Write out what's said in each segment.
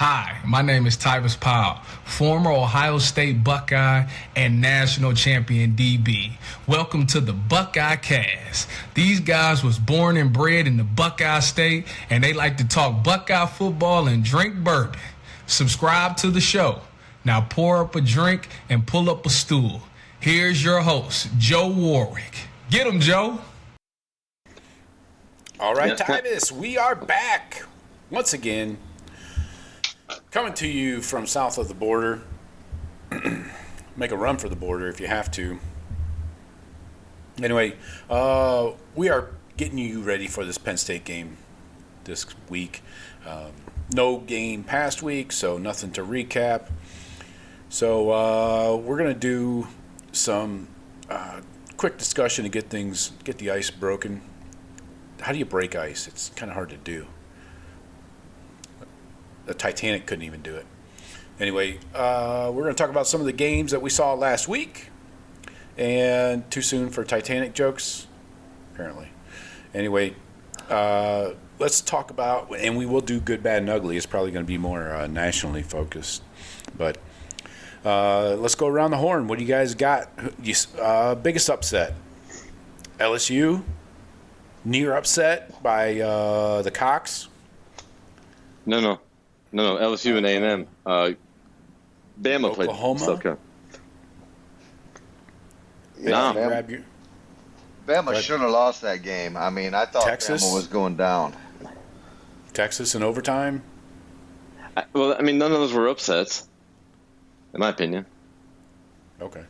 Hi, my name is Tyvis Powell, former Ohio State Buckeye and national champion DB. Welcome to the Buckeye Cast. These guys was born and bred in the Buckeye State, and they like to talk Buckeye football and drink bourbon. Subscribe to the show. Now pour up a drink and pull up a stool. Here's your host, Joe Warwick. Get him, Joe. All right, Tyvis, we are back once again. Coming to you from south of the border. Make a run for the border if you have to. Anyway, we are getting you ready for this Penn State game this week. No game past week, so nothing to recap. So we're going to do some quick discussion to get the ice broken. How do you break ice? It's kind of hard to do. The Titanic couldn't even do it. Anyway, we're going to talk about some of the games that we saw last week. And too soon for Titanic jokes, apparently. Anyway, let's talk about, and we will do good, bad, and ugly. It's probably going to be more nationally focused. But let's go around the horn. What do you guys got? Biggest upset? LSU? Near upset by the Cox? No, LSU and A&M. Bama played Oklahoma. Yeah, Bama should have lost that game. I mean, I thought Texas Bama was going down. Texas in overtime. None of those were upsets, in my opinion. Okay.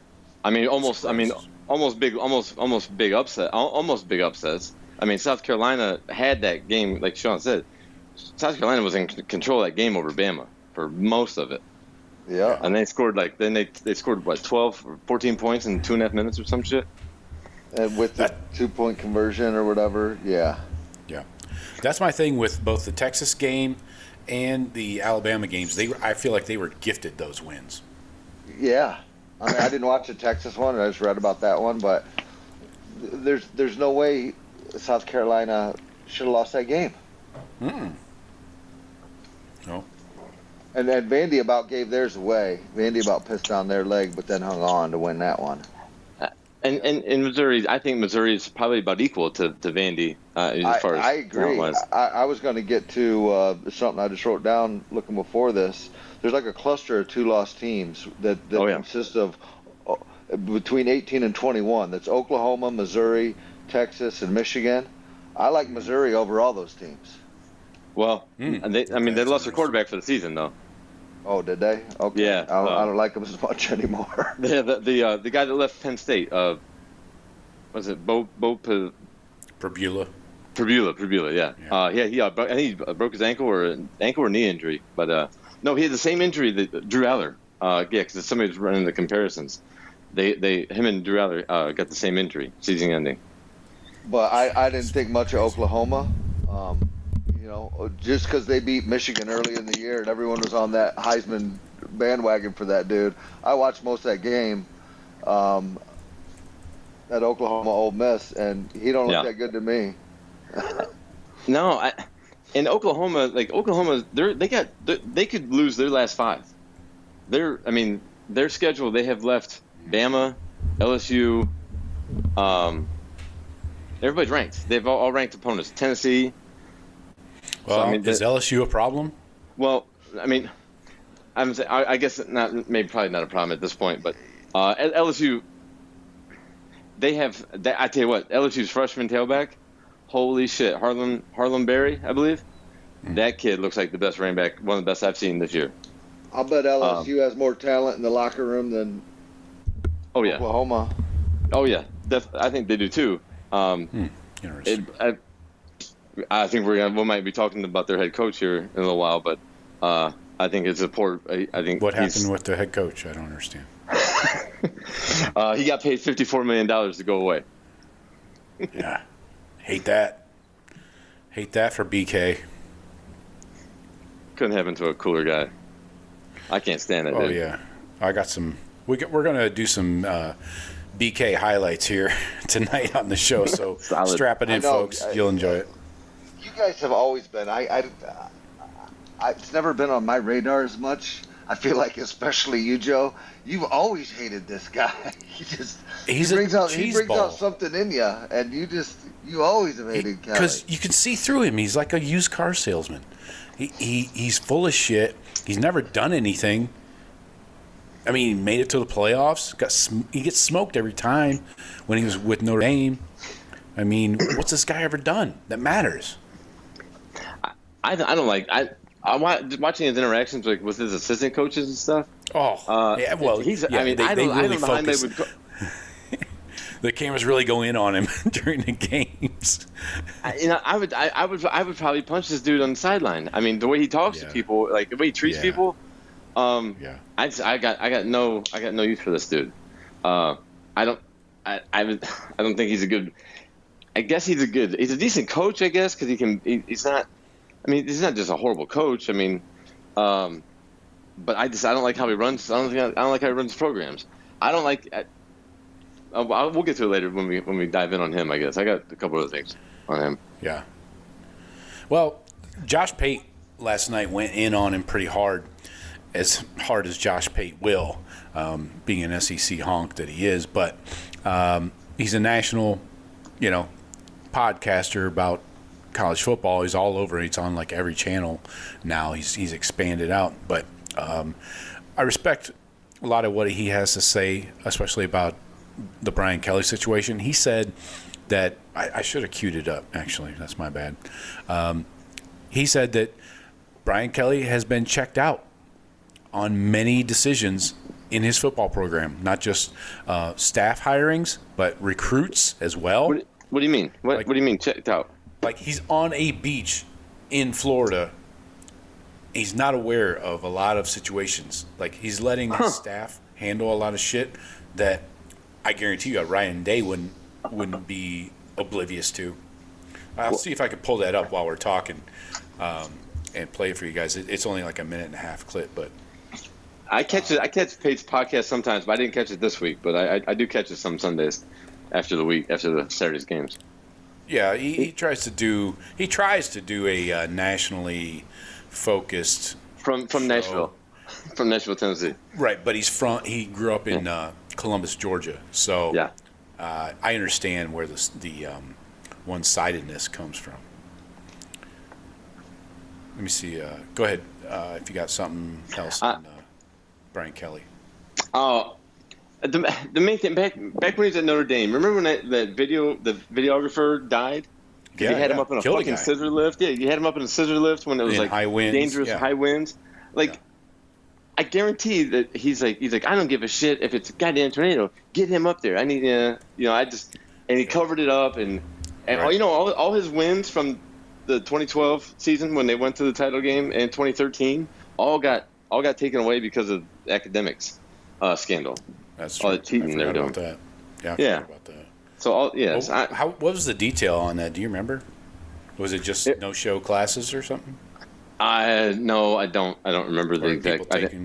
Almost big upsets. I mean, South Carolina had that game, like Sean said. South Carolina was in control of that game over Bama for most of it. Yeah. And they scored they scored 12 or 14 points in 2.5 minutes or some shit. And with the 2-point conversion or whatever, yeah. Yeah. That's my thing with both the Texas game and the Alabama games. I feel like they were gifted those wins. Yeah. I mean, I didn't watch the Texas one. I just read about that one, but there's no way South Carolina should have lost that game. No. And then Vandy about gave theirs away. Vandy about pissed down their leg, but then hung on to win that one. And in Missouri, I think Missouri is probably about equal to Vandy as far as I agree. I was going to get to something I just wrote down looking before this. There's like a cluster of 2-loss teams that consist of between 18 and 21. That's Oklahoma, Missouri, Texas, and Michigan. I like Missouri over all those teams. Well, and they lost their quarterback for the season, though. Oh, did they? Okay. Yeah. I don't like them as much anymore. The guy that left Penn State, was it Prabula. Prabula, yeah. He broke his ankle or knee injury, but no, he had the same injury that Drew Aller. Because somebody was running the comparisons. Him and Drew Aller got the same injury, season-ending. But I didn't think much of Oklahoma. Just because they beat Michigan early in the year and everyone was on that Heisman bandwagon for that dude. I watched most of that game at Oklahoma Ole Miss, and he don't look that good to me. No, in Oklahoma, they could lose their last 5. Their schedule, they have left Bama, LSU, everybody's ranked. They've all ranked opponents. Tennessee. Well, is LSU a problem? Well, I guess probably not a problem at this point, but LSU, I tell you what, LSU's freshman tailback, holy shit, Harlem Berry, I believe. That kid looks like the best running back, one of the best I've seen this year. I'll bet LSU has more talent in the locker room than Oklahoma. Oh, yeah. I think they do, too. Interesting. I think we might be talking about their head coach here in a little while, but I think it's a poor. I think what happened with the head coach? I don't understand. He got paid $54 million to go away. Yeah, hate that. Hate that for BK. Couldn't happen to a cooler guy. I can't stand it. Oh dude. yeah, I got some. We're gonna do some BK highlights here tonight on the show. So strap it in, folks. You'll enjoy it. You guys have always been. it's never been on my radar as much. I feel like, especially you, Joe, you've always hated this guy. He brings out something in you, and you always have hated Kelly. Because you can see through him. He's like a used car salesman. He's full of shit. He's never done anything. I mean, he made it to the playoffs. He gets smoked every time when he was with Notre Dame. I mean, what's this guy ever done that matters? I don't like watching his interactions with his assistant coaches and stuff. Yeah, well, I don't know how they would go. The cameras really go in on him during the games. I would probably punch this dude on the sideline. I mean, the way he talks to people, like the way he treats people. I got no use for this dude. I don't think he's a good. I guess he's a decent coach, I guess, because he's not. I mean, he's not just a horrible coach. I mean, but I don't like how he runs. I don't like how he runs programs. I don't like. We'll get to it later when we dive in on him, I guess. I got a couple other things on him. Yeah. Well, Josh Pate last night went in on him pretty hard as Josh Pate will, being an SEC honk that he is. But he's a national, podcaster about college football. He's all over. He's on like every channel now. He's expanded out. But I respect a lot of what he has to say, especially about the Brian Kelly situation. He said that I should have queued it up. Actually, that's my bad. He said that Brian Kelly has been checked out on many decisions in his football program, not just staff hirings, but recruits as well. What do you mean? What do you mean checked out? Like he's on a beach in Florida. He's not aware of a lot of situations. Like he's letting his staff handle a lot of shit that I guarantee you Ryan Day wouldn't be oblivious to. I'll see if I can pull that up while we're talking and play it for you guys. It's only like a minute and a half clip, but I catch Pate's podcast sometimes, but I didn't catch it this week. But I do catch it some Sundays after the Saturday's games. Yeah, he tries to do a nationally focused from Nashville, Tennessee. Right, but he grew up in Columbus, Georgia, so yeah. I understand where the one-sidedness comes from. Let me see. Go ahead if you got something else on Brian Kelly. The main thing back when he was at Notre Dame. Remember when the videographer died? Yeah, he had him up in a fucking scissor lift. Yeah, you had him up in a scissor lift when it was like high winds, dangerous high winds. I guarantee that he's like I don't give a shit if it's a goddamn tornado. Get him up there. I need he covered it up and right. all his wins from the 2012 season when they went to the title game and 2013 all got taken away because of academics scandal. That's true. All the cheating they're doing. About that. Yeah, I forgot about that. So what was the detail on that? Do you remember? Was it just no-show classes or something? No, I don't remember the exact.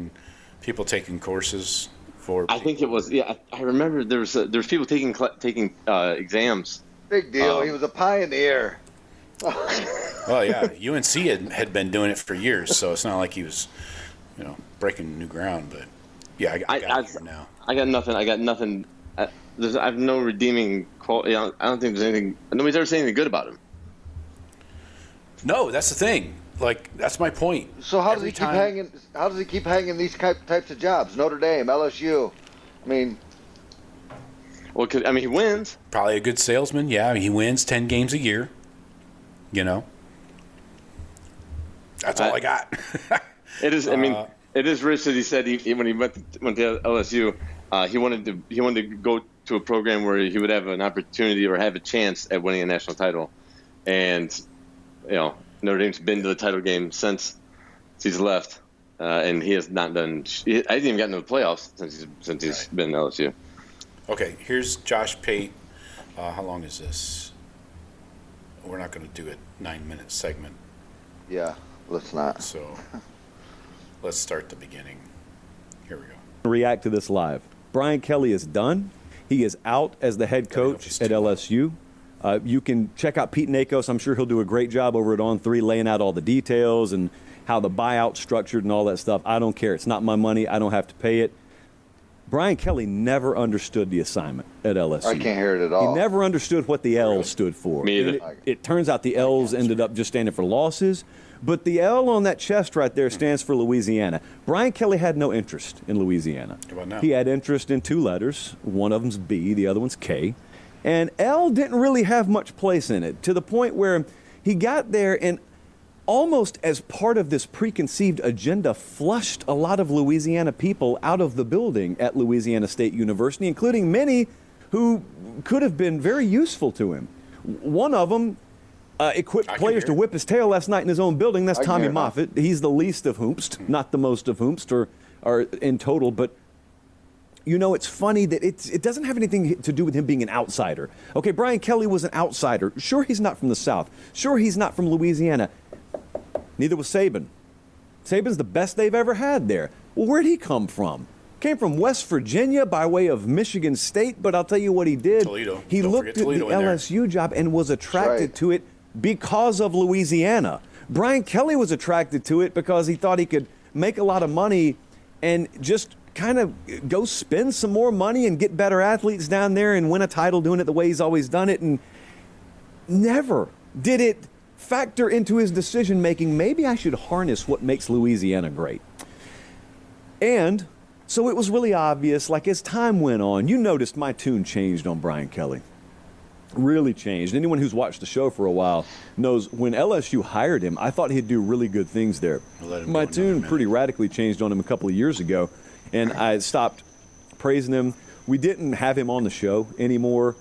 People taking courses for. I think it was. Yeah, I remember there's people taking exams. Big deal. He was a pioneer. Well, yeah, UNC had been doing it for years, so it's not like he was, breaking new ground. But yeah, I got it here now. I got nothing. I have no redeeming quality. I don't think there's anything. Nobody's ever said anything good about him. No, that's the thing. Like that's my point. So how does he keep hanging? How does he keep hanging these types of jobs? Notre Dame, LSU. I mean, well, he wins. Probably a good salesman. Yeah, he wins 10 games a year. That's all I got. It is. It is rich that he said when he went to LSU, he wanted to go to a program where he would have an opportunity or have a chance at winning a national title, and Notre Dame's been to the title game since he's left, and he has not done. I hasn't even gotten to the playoffs since he's been in LSU. Okay, here's Josh Pate. How long is this? We're not going to do a 9-minute segment. Yeah, let's not. So let's start the beginning. Here we go. React to this live. Brian Kelly is done. He is out as the head coach at LSU. You can check out Pete Nakos. I'm sure he'll do a great job over at On3 laying out all the details and how the buyout's structured and all that stuff. I don't care. It's not my money. I don't have to pay it. Brian Kelly never understood the assignment at LSU. I can't hear it at all. He never understood what the L stood for. Me either. It turns out the L's ended up just standing for losses, but the L on that chest right there stands for Louisiana. Brian Kelly had no interest in Louisiana. How about now? He had interest in two letters. One of them's B, the other one's K. And L didn't really have much place in it, to the point where he got there and almost as part of this preconceived agenda, flushed a lot of Louisiana people out of the building at Louisiana State University, including many who could have been very useful to him. One of them equipped players to whip his tail last night in his own building. That's Tommy Moffitt. He's the least of Hoomst, not the most of Hoomst or in total. But, you know, it's funny that it doesn't have anything to do with him being an outsider. Okay, Brian Kelly was an outsider. Sure, he's not from the South. Sure, he's not from Louisiana. Neither was Saban. Saban's the best they've ever had there. Well, where'd he come from? Came from West Virginia by way of Michigan State, but I'll tell you what he did. Toledo. He looked at the LSU job and was attracted to it because of Louisiana. Brian Kelly was attracted to it because he thought he could make a lot of money and just kind of go spend some more money and get better athletes down there and win a title doing it the way he's always done it. And never did it factor into his decision making, maybe I should harness what makes Louisiana great. And so it was really obvious, like as time went on, you noticed my tune changed on Brian Kelly. Really changed. Anyone who's watched the show for a while knows when LSU hired him, I thought he'd do really good things there. My tune pretty radically changed on him a couple of years ago, and I stopped praising him. We didn't have him on the show anymore.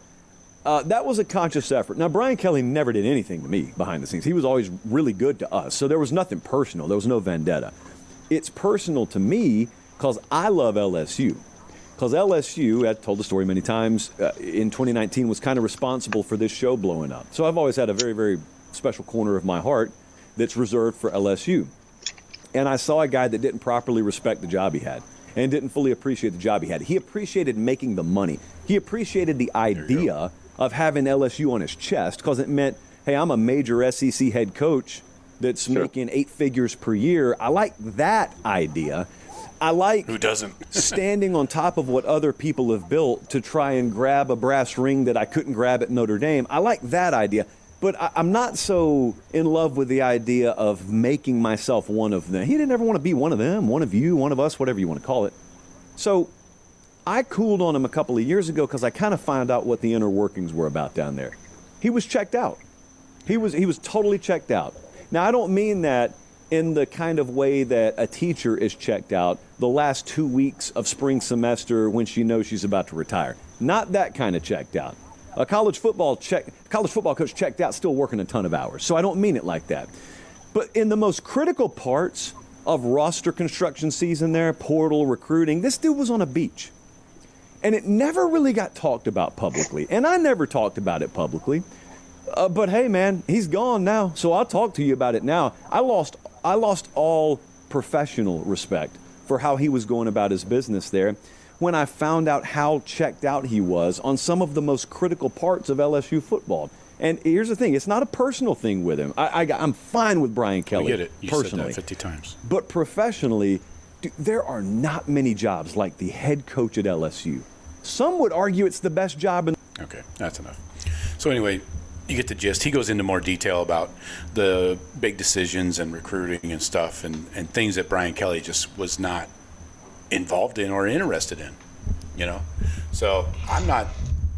That was a conscious effort. Now, Brian Kelly never did anything to me behind the scenes. He was always really good to us, so there was nothing personal. There was no vendetta. It's personal to me because I love LSU. Because LSU, I've told the story many times, in 2019 was kind of responsible for this show blowing up. So I've always had a very, very special corner of my heart that's reserved for LSU. And I saw a guy that didn't properly respect the job he had and didn't fully appreciate the job he had. He appreciated making the money. He appreciated the idea of having LSU on his chest because it meant, hey, I'm a major SEC head coach that's making 8 figures per year. I like that idea. I like who doesn't standing on top of what other people have built to try and grab a brass ring that I couldn't grab at Notre Dame. I like that idea. But I'm not so in love with the idea of making myself one of them. He didn't ever want to be one of them, one of you, one of us, whatever you want to call it. So I cooled on him a couple of years ago because I kind of found out what the inner workings were about down there. He was checked out. He was totally checked out. Now, I don't mean that in the kind of way that a teacher is checked out the last 2 weeks of spring semester when she knows she's about to retire. Not that kind of checked out. A college football coach checked out, still working a ton of hours. So I don't mean it like that. But in the most critical parts of roster construction season there, portal, recruiting, this dude was on a beach. And it never really got talked about publicly. And I never talked about it publicly. But hey, man, he's gone now. So I'll talk to you about it now. I lost all professional respect for how he was going about his business there when I found out how checked out he was on some of the most critical parts of LSU football. And here's the thing, it's not a personal thing with him. I'm fine with Brian Kelly. I get it. You personally. said that 50 times. But professionally, dude, there are not many jobs like the head coach at LSU. Some would argue it's the best job in. Okay, that's enough. So anyway, you get the gist. He goes into more detail about the big decisions and recruiting and stuff and things that Brian Kelly just was not involved in or interested in, you know. So I'm not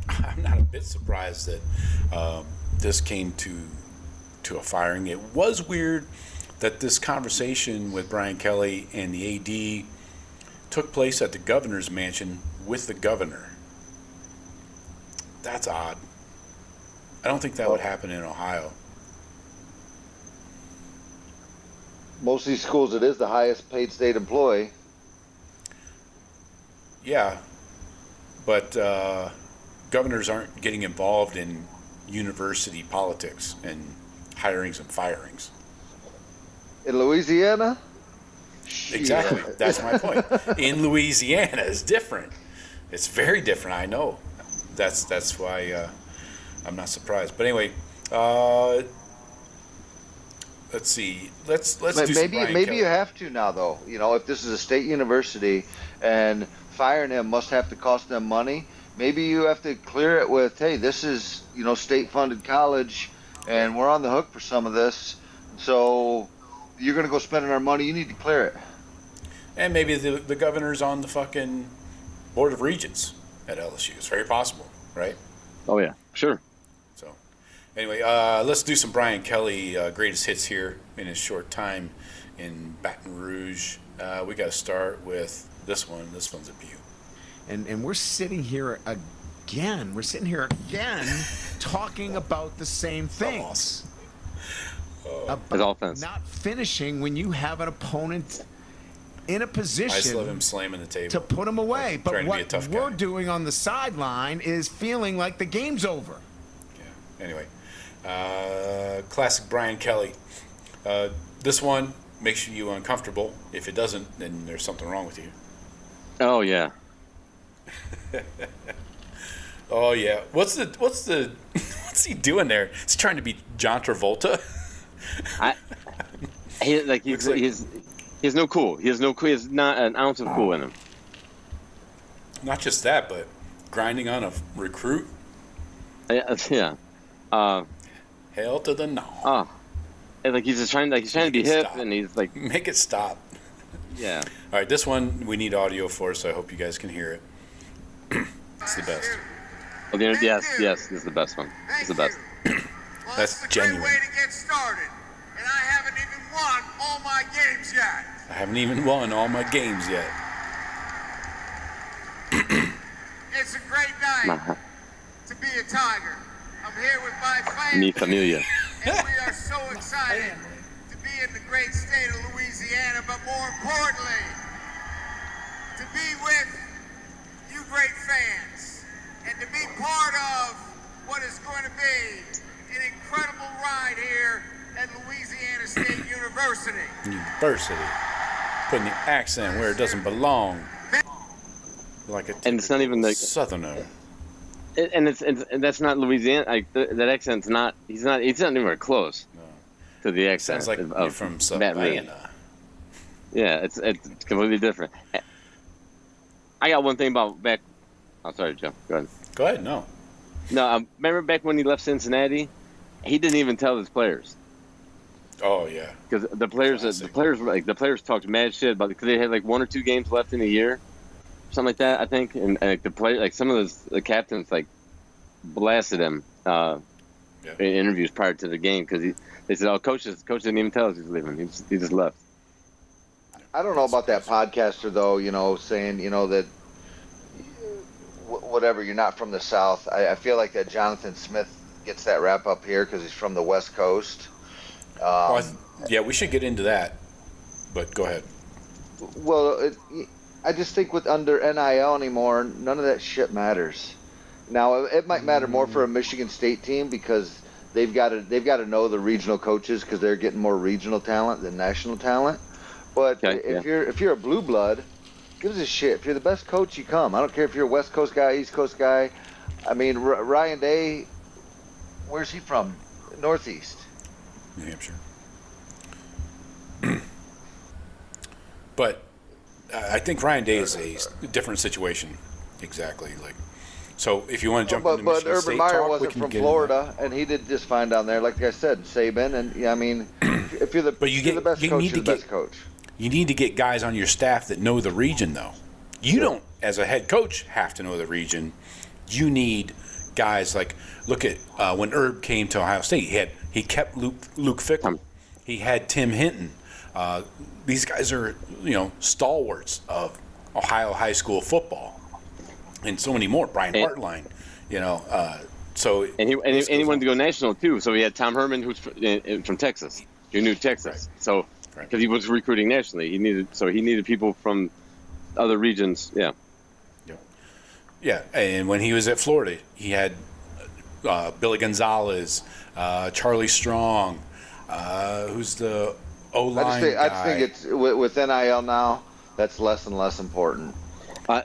a bit surprised that this came to a firing. It was weird that this conversation with Brian Kelly and the AD took place at the governor's mansion with the governor. That's odd. I don't think that would happen in Ohio. Most of these schools, it is the highest paid state employee. Yeah, but governors aren't getting involved in university politics and hirings and firings. In Louisiana? Exactly. That's my point. In Louisiana, it's different. It's very different, I know. That's why I'm not surprised. But anyway, let's see. Let's do some maybe Brian maybe Kelly. you have to now though. If this is a state university and firing him must have to cost them money, maybe you have to clear it with, hey, this is state funded college, and we're on the hook for some of this, so you're going to go spending our money. You need to clear it. And maybe the governor's on the fucking Board of Regents at LSU. It's very possible, right? Oh yeah, sure. So, anyway, let's do some Brian Kelly greatest hits here in his short time in Baton Rouge. We got to start with this one. This one's a beaut. And we're sitting here again. We're sitting here again talking about the same things. His offense. Not finishing when you have an opponent in a I just position love him slamming the table to put him away. But trying to be a what tough we're guy. doing on the sideline is feeling like the game's over. Yeah. Anyway, classic Brian Kelly. This one makes you uncomfortable. If it doesn't, then there's something wrong with you. Oh yeah. Oh yeah. What's he doing there? He's trying to be John Travolta. He has no cool. He has no cool. He has not an ounce of cool in him. Not just that, but grinding on a recruit. Yeah. Hell to the no. And he's just trying. He's trying to be hip, Stop. and he's like, Make it stop. yeah. All right, this one we need audio for, so I hope you guys can hear it. It's the best. Oh, yes, this is the best one. It's the best. Well, That's a genuine. great way to get started. And I haven't even won all my games yet. I haven't even won all my games yet. It's a great night to be a Tiger. I'm here with my family. Mi familia. And we are so excited to be in the great state of Louisiana, but more importantly, to be with you great fans and to be part of what is going to be an incredible ride here at Louisiana State University. University. Putting the accent where it doesn't belong. Like a And it's not even like Southerner. and that's not Louisiana. Like that accent's not. He's not anywhere close to the accent. Sounds like of you're from Baton Rouge. Savannah. Yeah, it's completely different. I got one thing about back. Oh, sorry, Joe. Go ahead. Go ahead, no. No, remember back when he left Cincinnati, he didn't even tell his players Oh, yeah. because the players talked mad shit about because they had like 1 or 2 games left in a year, something like that, I think, and the player like some of the captains like blasted him in interviews prior to the game because they said, "Oh, coach didn't even tell us he's leaving. He just left." I don't know about that podcaster though. Saying that whatever, you're not from the South. I feel like that Jonathan Smith gets that rap up here because he's from the West Coast. Yeah, we should get into that. But go ahead. Well, I just think with under NIL anymore, none of that shit matters. Now it might matter more for a Michigan State team because they've got to know the regional coaches because they're getting more regional talent than national talent. But if you're a blue blood, gives a shit. If you're the best coach, you come. I don't care if you're a West Coast guy, East Coast guy. I mean, Ryan Day, where's he from? Northeast. New Hampshire. But I think Ryan Day is a different situation. Exactly. So if you want to jump into but Michigan Urban State Meyer talk, we wasn't can from get into Florida, and he did just fine down there. Like I said, Saban, and I mean, if you're the best coach, you're the best coach. You need to get guys on your staff that know the region, though. You don't, as a head coach, have to know the region. You need guys like look at when Herb came to Ohio State. He kept Luke Fickell. He had Tim Hinton. These guys are stalwarts of Ohio high school football, and so many more. Brian Hartline, so and he wanted to go national too. So he had Tom Herman, who's from Texas. He knew Texas, so because he was recruiting nationally, he needed people from other regions. Yeah, and when he was at Florida, he had Billy Gonzalez, Charlie Strong, who's the O-line guy. I think it's with NIL now. That's less and less important.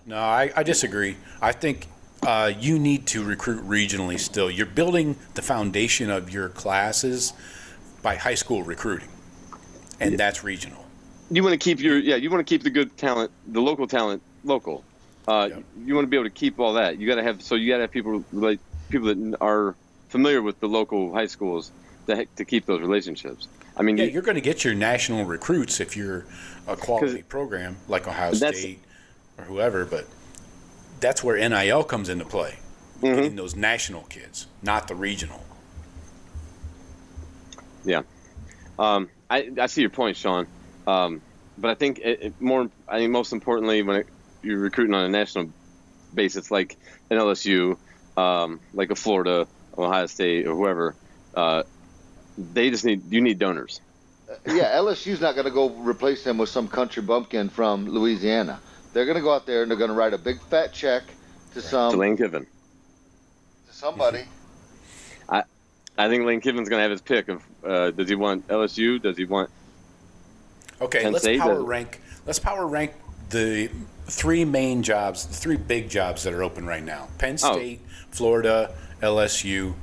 No, I disagree. I think you need to recruit regionally still. You're building the foundation of your classes by high school recruiting, and that's regional. You want to keep the good talent, the local talent, local. You want to be able to keep all that. You got to have people that are familiar with the local high schools to keep those relationships. I mean, you're going to get your national recruits if you're a quality program like Ohio State or whoever, but that's where NIL comes into play. Getting those national kids, not the regional. Yeah, I see your point, Sean. But I think most importantly, when you're recruiting on a national basis, like an LSU, like a Florida, Ohio State, or whoever, you need donors. Yeah, LSU's not going to go replace them with some country bumpkin from Louisiana. They're going to go out there and they're going to write a big fat check to Lane Kiffin. To somebody. I think Lane Kiffin's going to have his pick of does he want LSU? Does he want Penn let's State? power rank the three main jobs, the three big jobs that are open right now. Penn State, Florida, LSU.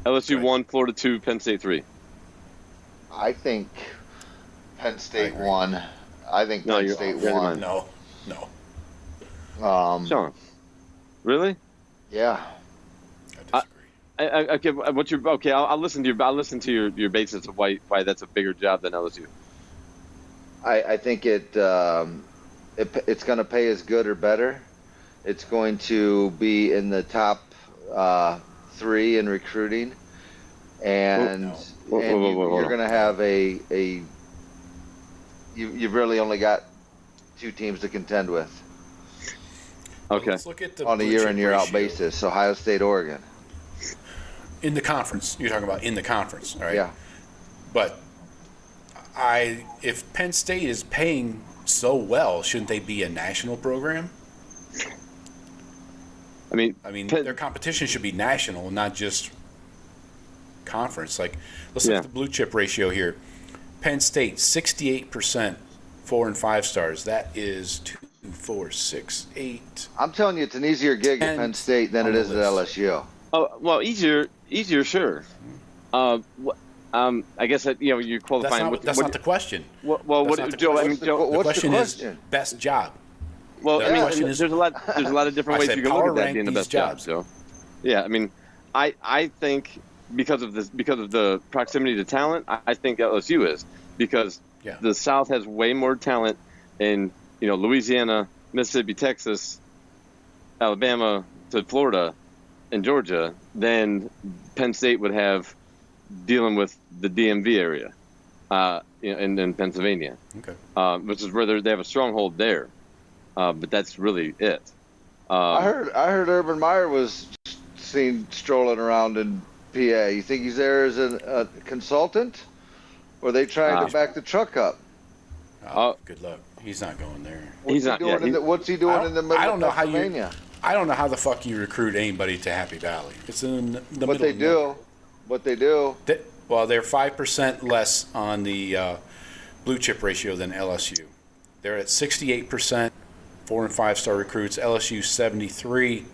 LSU 1, Florida 2, Penn State 3. I think Penn State 1. I think Penn State 1. No. Sean, really? Yeah. I disagree. I'll listen to your basis of why that's a bigger job than LSU. I think it's going to pay as good or better. It's going to be in the top 3 in recruiting, and you're going to have you've really only got 2 teams to contend with. Okay. Let's look at the on a year in year out basis. Ohio State, Oregon. In the conference, you're talking about in the conference, all right? Yeah. But if Penn State is paying so well, shouldn't they be a national program? I mean, their competition should be national, not just conference. Like, let's look at the blue chip ratio here. Penn State, 68% 4 and 5 stars. That is 2, 4, 6, 8. I'm telling you, it's an easier gig at Penn State than it is at LSU. Oh well, easier, sure. I guess that you're qualifying. That's not the question. The question is best job. Well, there's a lot of different ways you can look at that being the best job. So, yeah, I mean, I think because of the proximity to talent, I think LSU is because the South has way more talent in Louisiana, Mississippi, Texas, Alabama to Florida, and Georgia than Penn State would have dealing with the DMV area, in Pennsylvania, which is where they have a stronghold there. But that's really it. I heard Urban Meyer was seen strolling around in PA. You think he's there as a consultant, or are they trying to back the truck up? Good luck. He's not going there. What's he doing in the middle of Pennsylvania? I don't know how the fuck you recruit anybody to Happy Valley. It's in the middle. But they do. They're 5% less on the blue chip ratio than LSU. They're at 68%, 4 and 5 star recruits. LSU 73.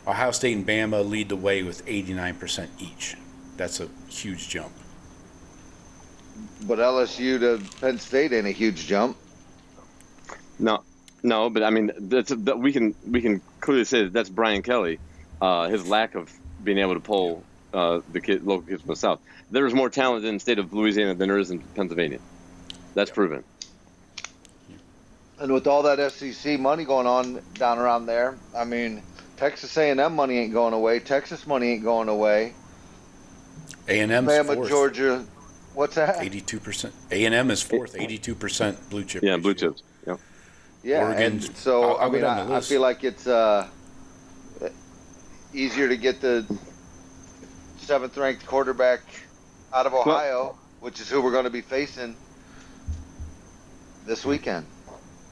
Ohio State and Bama lead the way with 89% each. That's a huge jump. But LSU to Penn State ain't a huge jump. No, but I mean, we can clearly say that's Brian Kelly, his lack of being able to pull local kids from the South. There is more talent in the state of Louisiana than there is in Pennsylvania. That's proven. And with all that SEC money going on down around there, I mean, Texas A&M money ain't going away. Texas money ain't going away. A&M's Bama, fourth. Georgia, what's that? 82%. A&M is fourth, 82% blue chip. Yeah, ratio. blue chips. Yeah. Yeah, Oregon's, and so I I feel like it's easier to get the 7th-ranked quarterback out of Ohio, which is who we're going to be facing this weekend.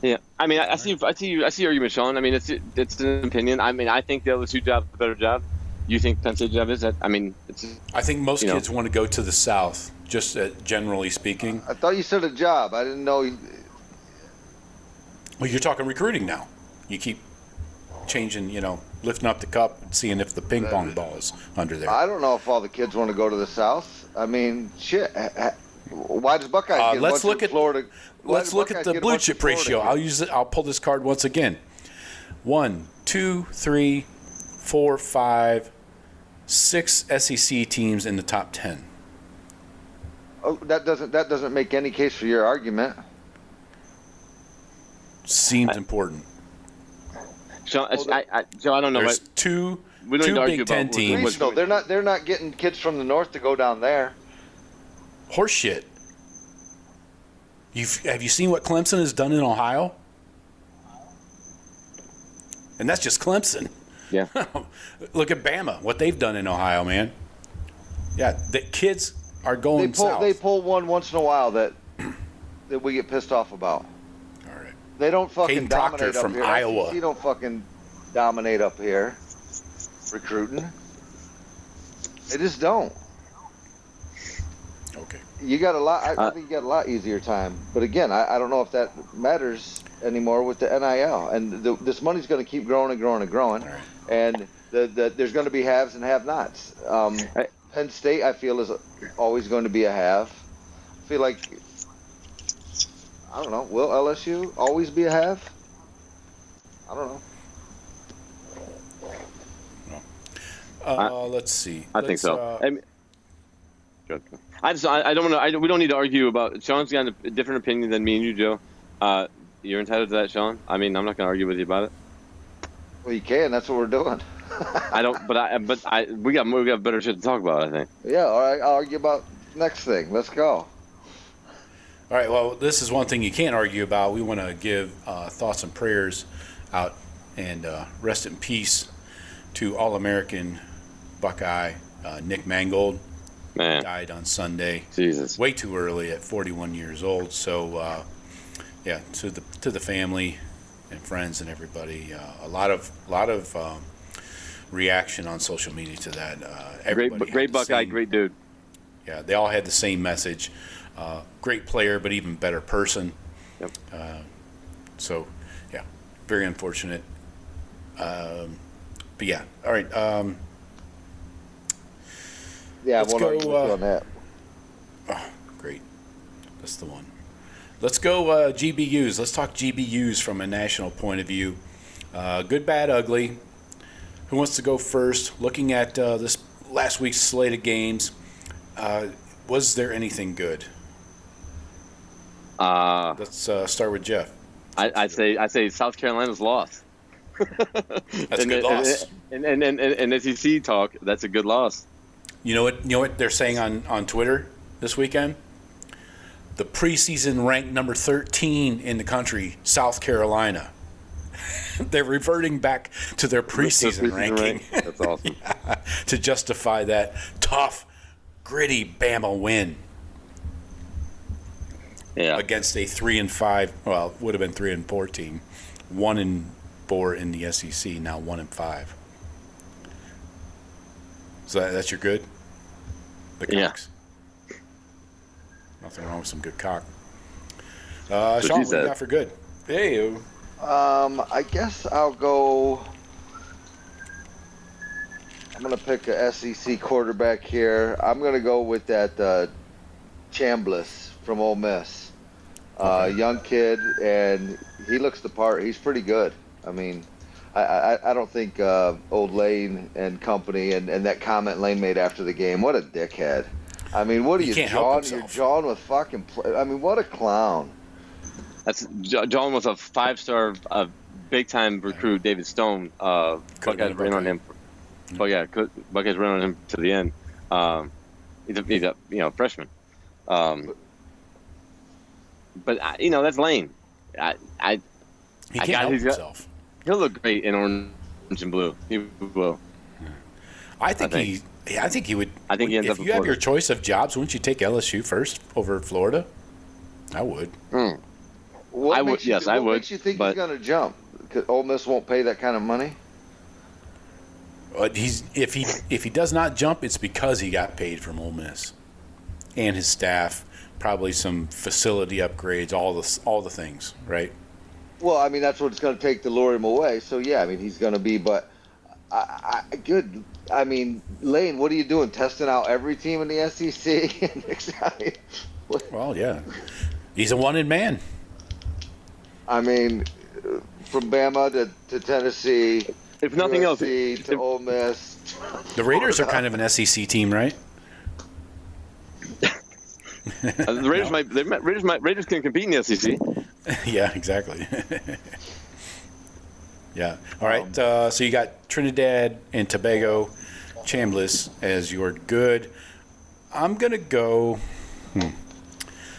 Yeah, I mean, I see your argument, Sean. I mean, it's an opinion. I mean, I think the LSU job is a better job. You think Penn State job is that? I mean, I think most kids want to go to the South, just generally speaking. I thought you said a job. I didn't know. Well, you're talking recruiting now. You keep changing, lifting up the cup and seeing if the ping pong ball is under there. I don't know if all the kids want to go to the South. I mean, shit. Why does Buckeye get let's look at Florida? Let's look at the blue chip ratio. I'll pull this card once again. 1, 2, 3, 4, 5, 6 SEC teams in the top 10. Oh, that doesn't make any case for your argument. Seems important. So I don't know. There's two Big Ten teams. No, they're not getting kids from the north to go down there. Horseshit. Have you seen what Clemson has done in Ohio? And that's just Clemson. Yeah. Look at Bama, what they've done in Ohio, man. Yeah, the kids are going south. They pull one once in a while that we get pissed off about. All right. They don't fucking Caden Proctor dominate up from here. Iowa. You don't fucking dominate up here. Recruiting. They just don't. Okay. You got a lot. I think you got a lot easier time. But again, I don't know if that matters anymore with the NIL. And this money's going to keep growing and growing and growing. Right. And there's going to be haves and have-nots. Penn State, I feel, is always going to be a have. I feel like, I don't know, will LSU always be a have? I don't know. Let's see. I think so. I don't want to. We don't need to argue about. Sean's got a different opinion than me and you, Joe. You're entitled to that, Sean. I mean, I'm not going to argue with you about it. Well, you can. That's what we're doing. I don't. But we got better shit to talk about, I think. Yeah. All right. I'll argue about next thing. Let's go. All right. Well, this is one thing you can't argue about. We want to give thoughts and prayers out and rest in peace to All-American Buckeye Nick Mangold. Man. Died on Sunday. Jesus. Way too early at 41 years old. So, yeah, to the family and friends and everybody, a lot of reaction on social media to that. Great Buckeye, great dude. Yeah, they all had the same message. Great player, but even better person. Yep. So, yeah, very unfortunate. But yeah, all right. Yeah, let's I won't go argue on that. Oh, great. That's the one. Let's go GBUs. Let's talk GBUs from a national point of view. Good, bad, ugly. Who wants to go first? Looking at this last week's slate of games, was there anything good? Let's start with Jeff. I say South Carolina's lost. That's a good loss. And SEC talk, that's a good loss. You know what they're saying on Twitter this weekend? The preseason ranked number 13 in the country, South Carolina. They're reverting back to their preseason ranking. That's awesome. Yeah, to justify that tough, gritty Bama win. Yeah. Against a 3-5, well, it would have been 3-4 team, 1-4 in the SEC, now 1-5. So that's your good? The cocks? Yeah. Nothing wrong with some good cock. Sean, what do you got for good? Hey. I guess I'll go. I'm going to pick a SEC quarterback here. I'm going to go with that Chambliss from Ole Miss. Young kid, and he looks the part. He's pretty good. I mean, I don't think old Lane and company and that comment Lane made after the game, what a dickhead. I mean, what are you jawing? You're jawing with fucking I mean, what a clown. That's John was a 5-star, big-time recruit, David Stone. Buckeyes ran on him. But yeah, Buckeyes ran on him to the end. He's a freshman. But that's Lane. He can't help himself. He'll look great in orange and blue. He will. I think he would. I think he ends up. If you have your choice of jobs, wouldn't you take LSU first over Florida? I would. I would. Yes, I would. What makes you think he's going to jump? Because Ole Miss won't pay that kind of money. If he does not jump, it's because he got paid from Ole Miss, and his staff, probably some facility upgrades, all the things, right? Well, I mean, that's what it's going to take to lure him away. So, yeah, I mean, he's going to be, but Good. I mean, Lane, what are you doing? Testing out every team in the SEC? Well, yeah. He's a wanted man. I mean, from Bama to Tennessee, if nothing USC else, to Ole Miss. The Raiders are kind of an SEC team, right? the Raiders Raiders can compete in the SEC. Yeah, exactly. Yeah. All right. So you got Trinidad and Tobago, Chambliss as your good. I'm gonna go.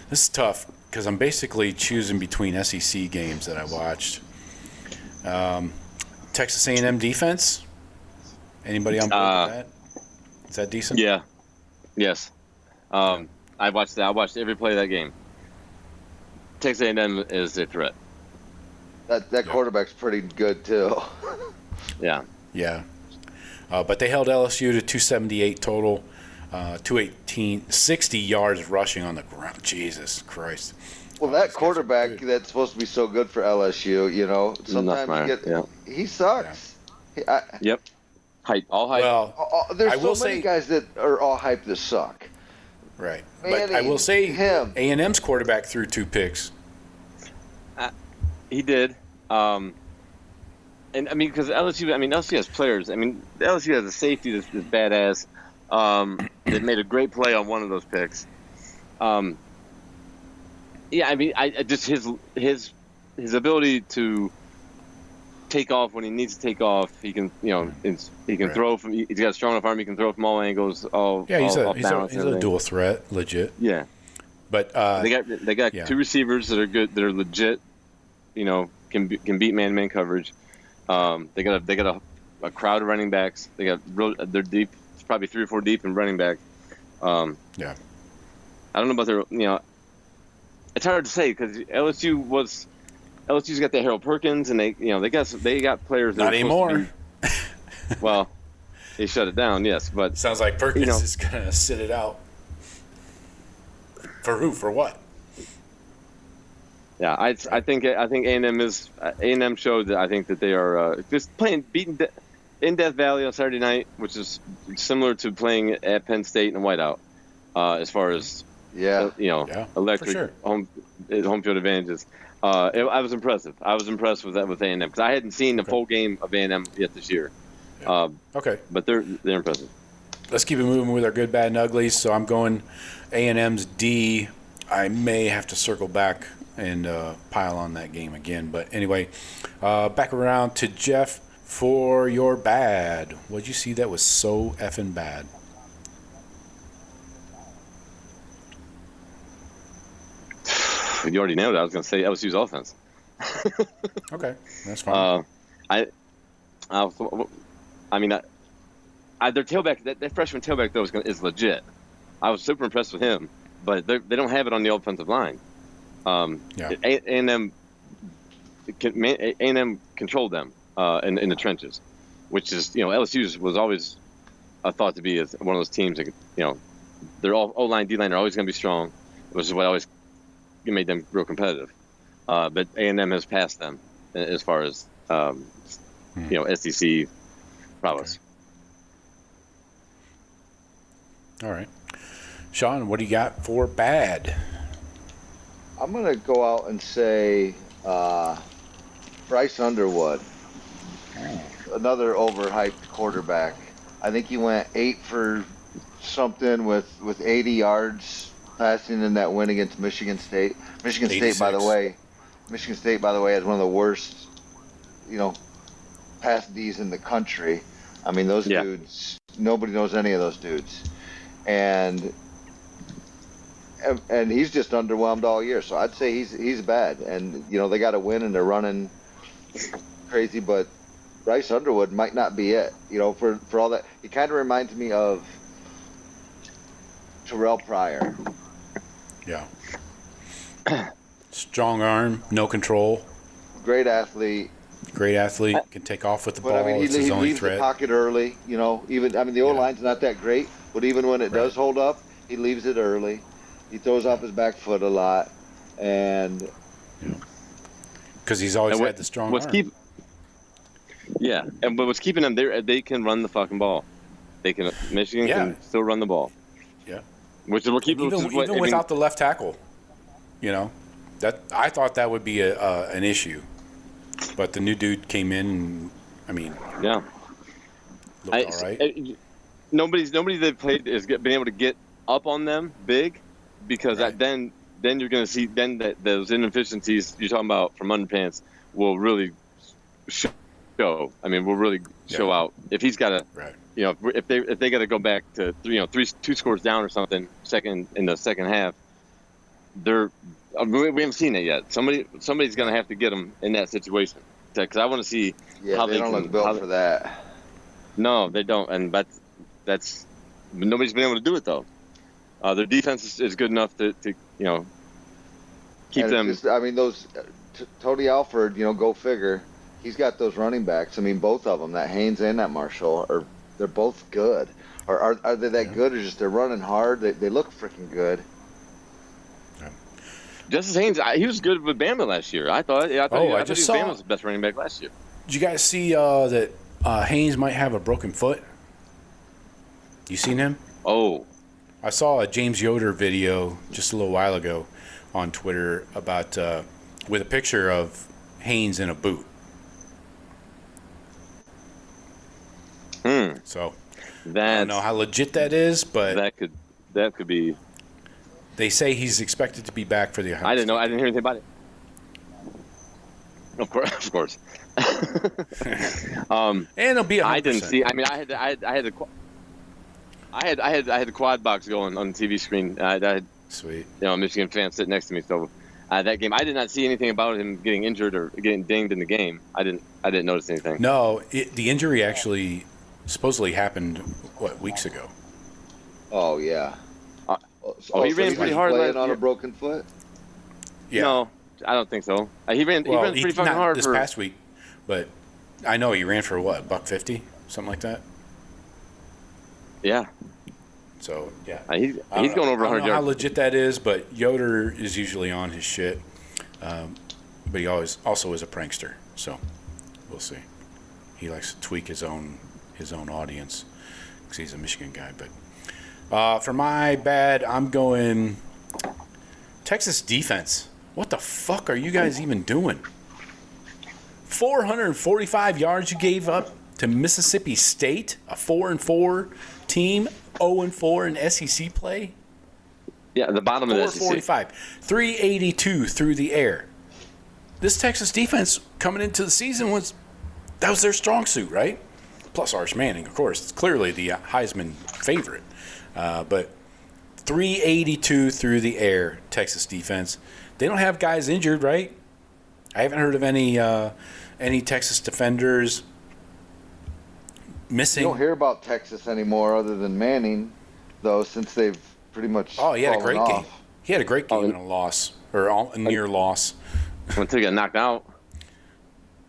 This is tough because I'm basically choosing between SEC games that I watched. Texas A&M defense. Anybody on board with that? Is that decent? Yeah. Yes. I watched that. I watched every play of that game. Texas A&M is a threat. That quarterback's pretty good too. Yeah. Yeah. But they held LSU to 278 total, 218, 60 yards rushing on the ground. Jesus Christ. Well, that quarterback that's supposed to be so good for LSU, you know, sometimes he sucks. Yeah. Yep. Hype. All hype. Well, there's so many guys that are all hype that suck. Right. Manny, but I will say him. A&M's quarterback threw 2 picks. He did. And I mean, because LSU has players. I mean, LSU has a safety that's badass. That made a great play on one of those picks. Yeah, I mean, I just his ability to take off when he needs to take off. He can, he can throw from. He's got a strong enough arm. He can throw from all angles. He's a dual threat, legit. Yeah, but they got 2 receivers that are good. That are legit. Can beat man-to-man coverage. They got a crowd of running backs. They're deep. It's probably 3 or 4 deep in running back. I don't know about their. It's hard to say because LSU's got the Harold Perkins and they got players that not anymore. Well, they shut it down. Yes, but sounds like Perkins is gonna sit it out. For who? For what? Yeah, I think A&M showed that I think that they are just beating in Death Valley on Saturday night, which is similar to playing at Penn State in whiteout, as far as electric sure. home field advantages. I was impressive. I was impressed with that with A&M because I hadn't seen the full game of A&M yet this year. Yeah. But they're impressive. Let's keep it moving with our good, bad, and uglies. So I'm going A&M's D. I may have to circle back and pile on that game again. But anyway, back around to Jeff for your bad. What'd you see that was so effing bad? You already nailed it. I was going to say LSU's offense. Okay, that's fine. Their tailback, that freshman tailback though is legit. I was super impressed with him, but they don't have it on the offensive line. A&M controlled them in the trenches, which is LSU's was always thought to be as one of those teams that their O-line, D-line are always going to be strong, which is what always made them real competitive. But A&M has passed them as far as SEC prowess. Okay. All right, Sean, what do you got for bad? I'm going to go out and say Bryce Underwood, another overhyped quarterback. I think he went 8 for something with 80 yards passing in that win against Michigan State. Michigan State, by the way, has one of the worst, pass Ds in the country. I mean, those dudes, nobody knows any of those dudes. And he's just underwhelmed all year. So I'd say he's bad. And, they got to win and they're running crazy, but Bryce Underwood might not be it, for all that. He kind of reminds me of Terrell Pryor. Yeah. Strong arm, no control. Great athlete. Can take off with the ball. He it's his only leaves threat. the pocket early. The O-line's not that great, but even when it does hold up, he leaves it early. He throws off his back foot a lot, and because he's always had the strong arm. Yeah, but what's keeping them there? They can run the fucking ball. Michigan can still run the ball. Yeah, which is what keeping even without the left tackle. That I thought that would be an issue, but the new dude came in. And, looked all right. Nobody they've played has been able to get up on them big, because then you're going to see those inefficiencies you're talking about from underpants will really show. Will really show out if he's got to. Right. If they got to go back to two scores down or something in the second half, we haven't seen it yet. Somebody's going to have to get them in that situation, because I want to see how they don't look built for that. No, they don't, and that's nobody's been able to do it though. Their defense is good enough to keep them. Those Tony Alford, go figure. He's got those running backs. Both of them, that Haynes and that Marshall, they're both good. Are they that good, or just they're running hard? They look freaking good. Justice Haynes, he was good with Bama last year. I thought Bama was the best running back last year. Did you guys see that Haynes might have a broken foot? You seen him? Oh. I saw a James Yoder video just a little while ago on Twitter about with a picture of Haynes in a boot. So I don't know how legit that is, but that could be. They say he's expected to be back for the Ohio I didn't know. State I didn't hear anything about it. Of course. And it'll be 100%. I didn't see. I had the quad box going on the TV screen. I had sweet. A Michigan fan sitting next to me. So that game, I did not see anything about him getting injured or getting dinged in the game. I didn't notice anything. No, the injury actually supposedly happened weeks ago. Oh yeah. He ran pretty hard last year. On a broken foot? Yeah. No, I don't think so. He ran pretty fucking hard this past week, but I know he ran for what, $150, something like that. Yeah. So yeah, he's going over 100 yards. I don't know how legit that is, but Yoder is usually on his shit. But he also is a prankster, so we'll see. He likes to tweak his own audience because he's a Michigan guy. But for my bad, I'm going Texas defense. What the fuck are you guys even doing? 445 yards you gave up to Mississippi State, a 4-4 team, 0-4 in SEC play. Yeah, the bottom of the SEC. 445, 382 through the air. This Texas defense coming into the season was their strong suit, right? Plus Arch Manning, of course. It's clearly the Heisman favorite. But 382 through the air, Texas defense. They don't have guys injured, right? I haven't heard of any Texas defenders missing. You don't hear about Texas anymore other than Manning, though, since they've pretty much he had a great off. game. He had a great game in a loss, or a near loss. Until he got knocked out.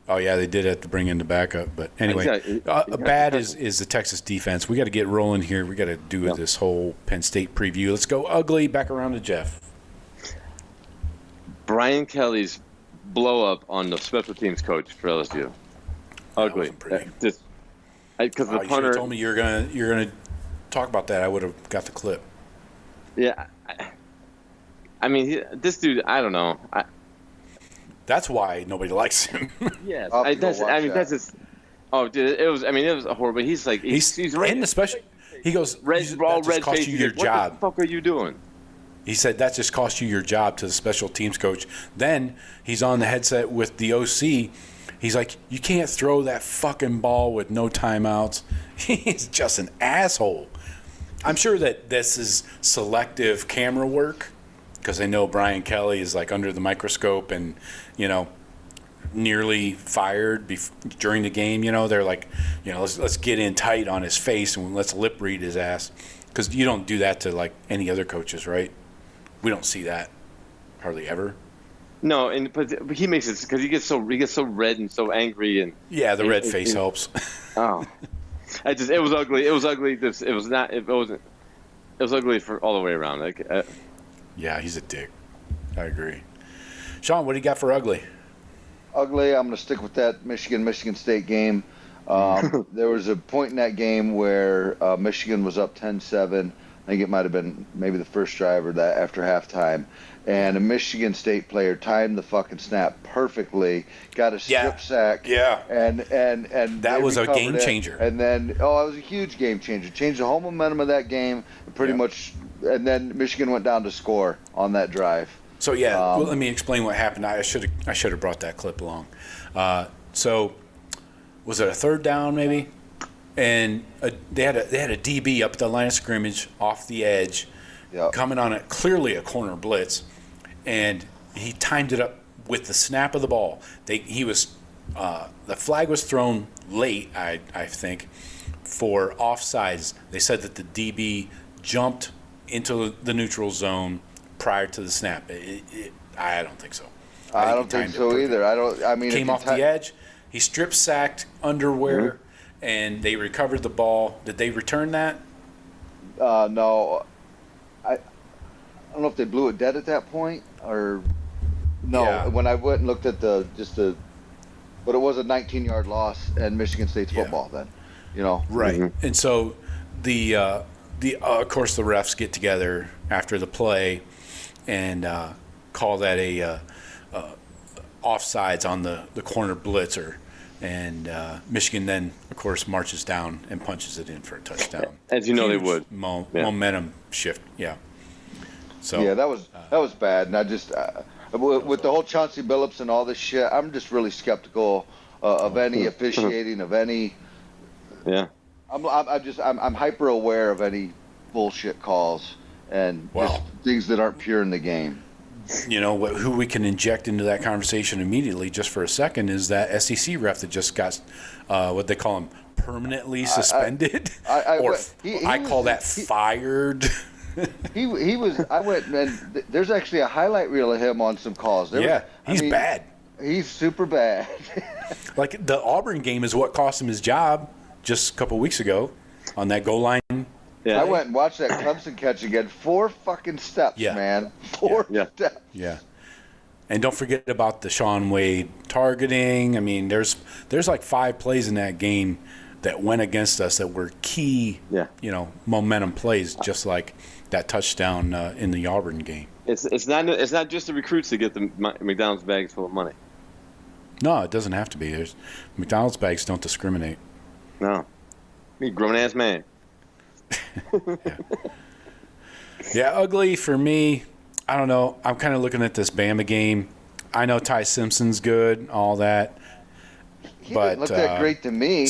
Oh, yeah, they did have to bring in the backup. But anyway, bad is the Texas defense. We got to get rolling here. We got to do this whole Penn State preview. Let's go ugly. Back around to Jeff. Brian Kelly's blow up on the special teams coach for LSU. Ugly. Because the punter. You should have told me you're gonna talk about that. I would have got the clip. Yeah, this dude. I don't know. That's why nobody likes him. Yeah, that's just. Oh, dude, it was. It was horrible. He's like, he's right in the special. He goes, red cost you your job. What the fuck are you doing? He said that just cost you your job to the special teams coach. Then he's on the headset with the OC. He's like, you can't throw that fucking ball with no timeouts. He's just an asshole. I'm sure that this is selective camera work because they know Brian Kelly is like under the microscope and, nearly fired during the game. They're like, let's get in tight on his face and let's lip read his ass because you don't do that to like any other coaches, right? We don't see that hardly ever. No, but he makes it because he gets so red and so angry and the red face helps. Oh, it was ugly. It was ugly. It was ugly for all the way around. Yeah, he's a dick. I agree. Sean, what do you got for ugly? Ugly. I'm going to stick with that Michigan State game. There was a point in that game where Michigan was up 10-7. I think it might have been maybe the first drive or that after halftime. And a Michigan State player timed the fucking snap perfectly, got a strip sack. Yeah. And that was a game changer. And then, it was a huge game changer. Changed the whole momentum of that game pretty much. And then Michigan went down to score on that drive. So, well, let me explain what happened. I should have brought that clip along. So, was it a third down maybe? And they had a DB up at the line of scrimmage off the edge, coming on clearly a corner blitz, and he timed it up with the snap of the ball. The flag was thrown late, I think, for offsides. They said that the DB jumped into the neutral zone prior to the snap. I don't think so. I don't think so either. Came off the edge. He strip sacked underwear. And they recovered the ball. Did they return that? No. I don't know if they blew it dead at that point or no. Yeah. When I went and looked at but it was a 19-yard loss and Michigan State's football then, Right. Mm-hmm. And so of course the refs get together after the play and call that a offsides on the corner blitzer. And Michigan then, of course, marches down and punches it in for a touchdown. As you know, they would. Momentum shift, So that was bad. And I just with the whole Chauncey Billups and all this shit, I'm just really skeptical of any officiating, of any. Yeah. I'm hyper aware of any bullshit calls and just things that aren't pure in the game. Who we can inject into that conversation immediately just for a second is that SEC ref that just got what they call him permanently suspended. I call that fired. He was. I went and there's actually a highlight reel of him on some calls. He's bad. He's super bad. Like the Auburn game is what cost him his job just a couple weeks ago on that goal line. Yeah. I went and watched that Clemson catch again. 4 fucking steps, man. 4 steps. Yeah. And don't forget about the Sean Wade targeting. I mean, there's like 5 plays in that game that went against us that were key, momentum plays, just like that touchdown in the Auburn game. It's not just the recruits that get the McDonald's bags full of money. No, it doesn't have to be. McDonald's bags don't discriminate. No. Me, grown-ass man. Yeah, ugly for me. I don't know. I'm kind of looking at this Bama game. I know Ty Simpson's good, all that. He didn't look that great to me.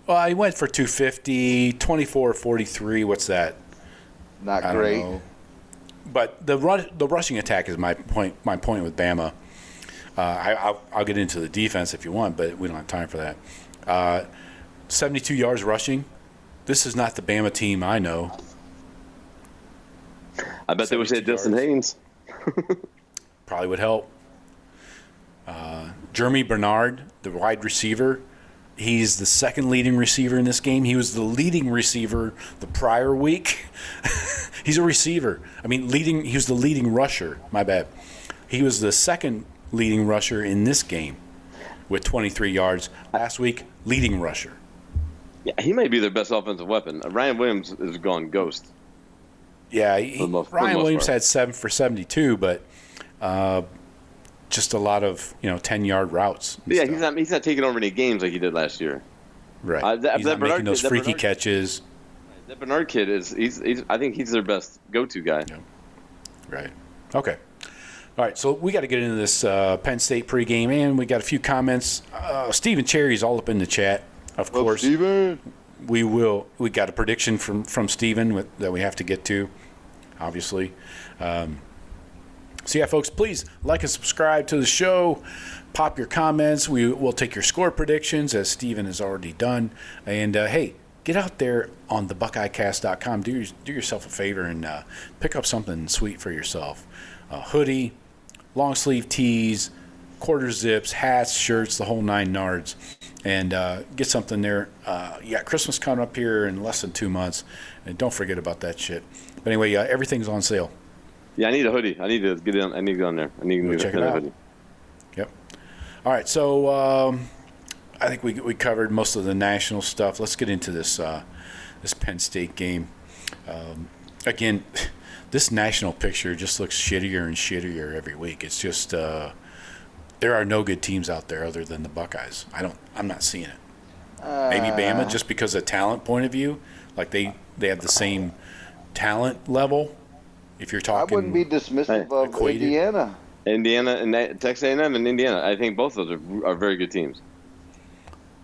Well, he went for 250, 24-43. What's that? Not great. Don't know. But the rushing attack is my point. My point with Bama. I'll get into the defense if you want, but we don't have time for that. 72 yards rushing. This is not the Bama team I know. I bet they wish they had Dustin Haynes. Probably would help. Jeremy Bernard, the wide receiver, he's the second leading receiver in this game. He was the leading receiver the prior week. He's a receiver. I mean, he was the leading rusher. My bad. He was the second leading rusher in this game with 23 yards. Last week, leading rusher. Yeah, he may be their best offensive weapon. Ryan Williams has gone ghost. Yeah, Ryan Williams had 7 for 72, but just a lot of 10-yard routes. Yeah, he's not taking over any games like he did last year. Right. He's not making those freaky catches. That Bernard kid I think he's their best go-to guy. Yeah. Right. Okay. All right, so we got to get into this Penn State pregame, and we got a few comments. Stephen Cherry's all up in the chat. Of course, Steven. We got a prediction from Steven that we have to get to, obviously. So yeah, folks, please like and subscribe to the show. Pop your comments. We'll take your score predictions, as Steven has already done. And hey, get out there on the BuckeyeCast.com. Do yourself a favor and pick up something sweet for yourself. A hoodie, long sleeve tees, quarter zips, hats, shirts, the whole 9 yards. And get something there. You got Christmas coming up here in less than 2 months. And don't forget about that shit. But anyway, everything's on sale. Yeah, I need a hoodie. I need to get on there. I need to check get it a out. hoodie. Yep. All right, so I think we covered most of the national stuff. Let's get into this this Penn State game. Again, this national picture just looks shittier and shittier every week. It's just there are no good teams out there other than the Buckeyes. I'm not seeing it. Maybe Bama, just because of talent point of view, like they have the same talent level. If you're talking, I wouldn't be dismissive of equated. Indiana and Texas A&M and Indiana. I think both of those are very good teams.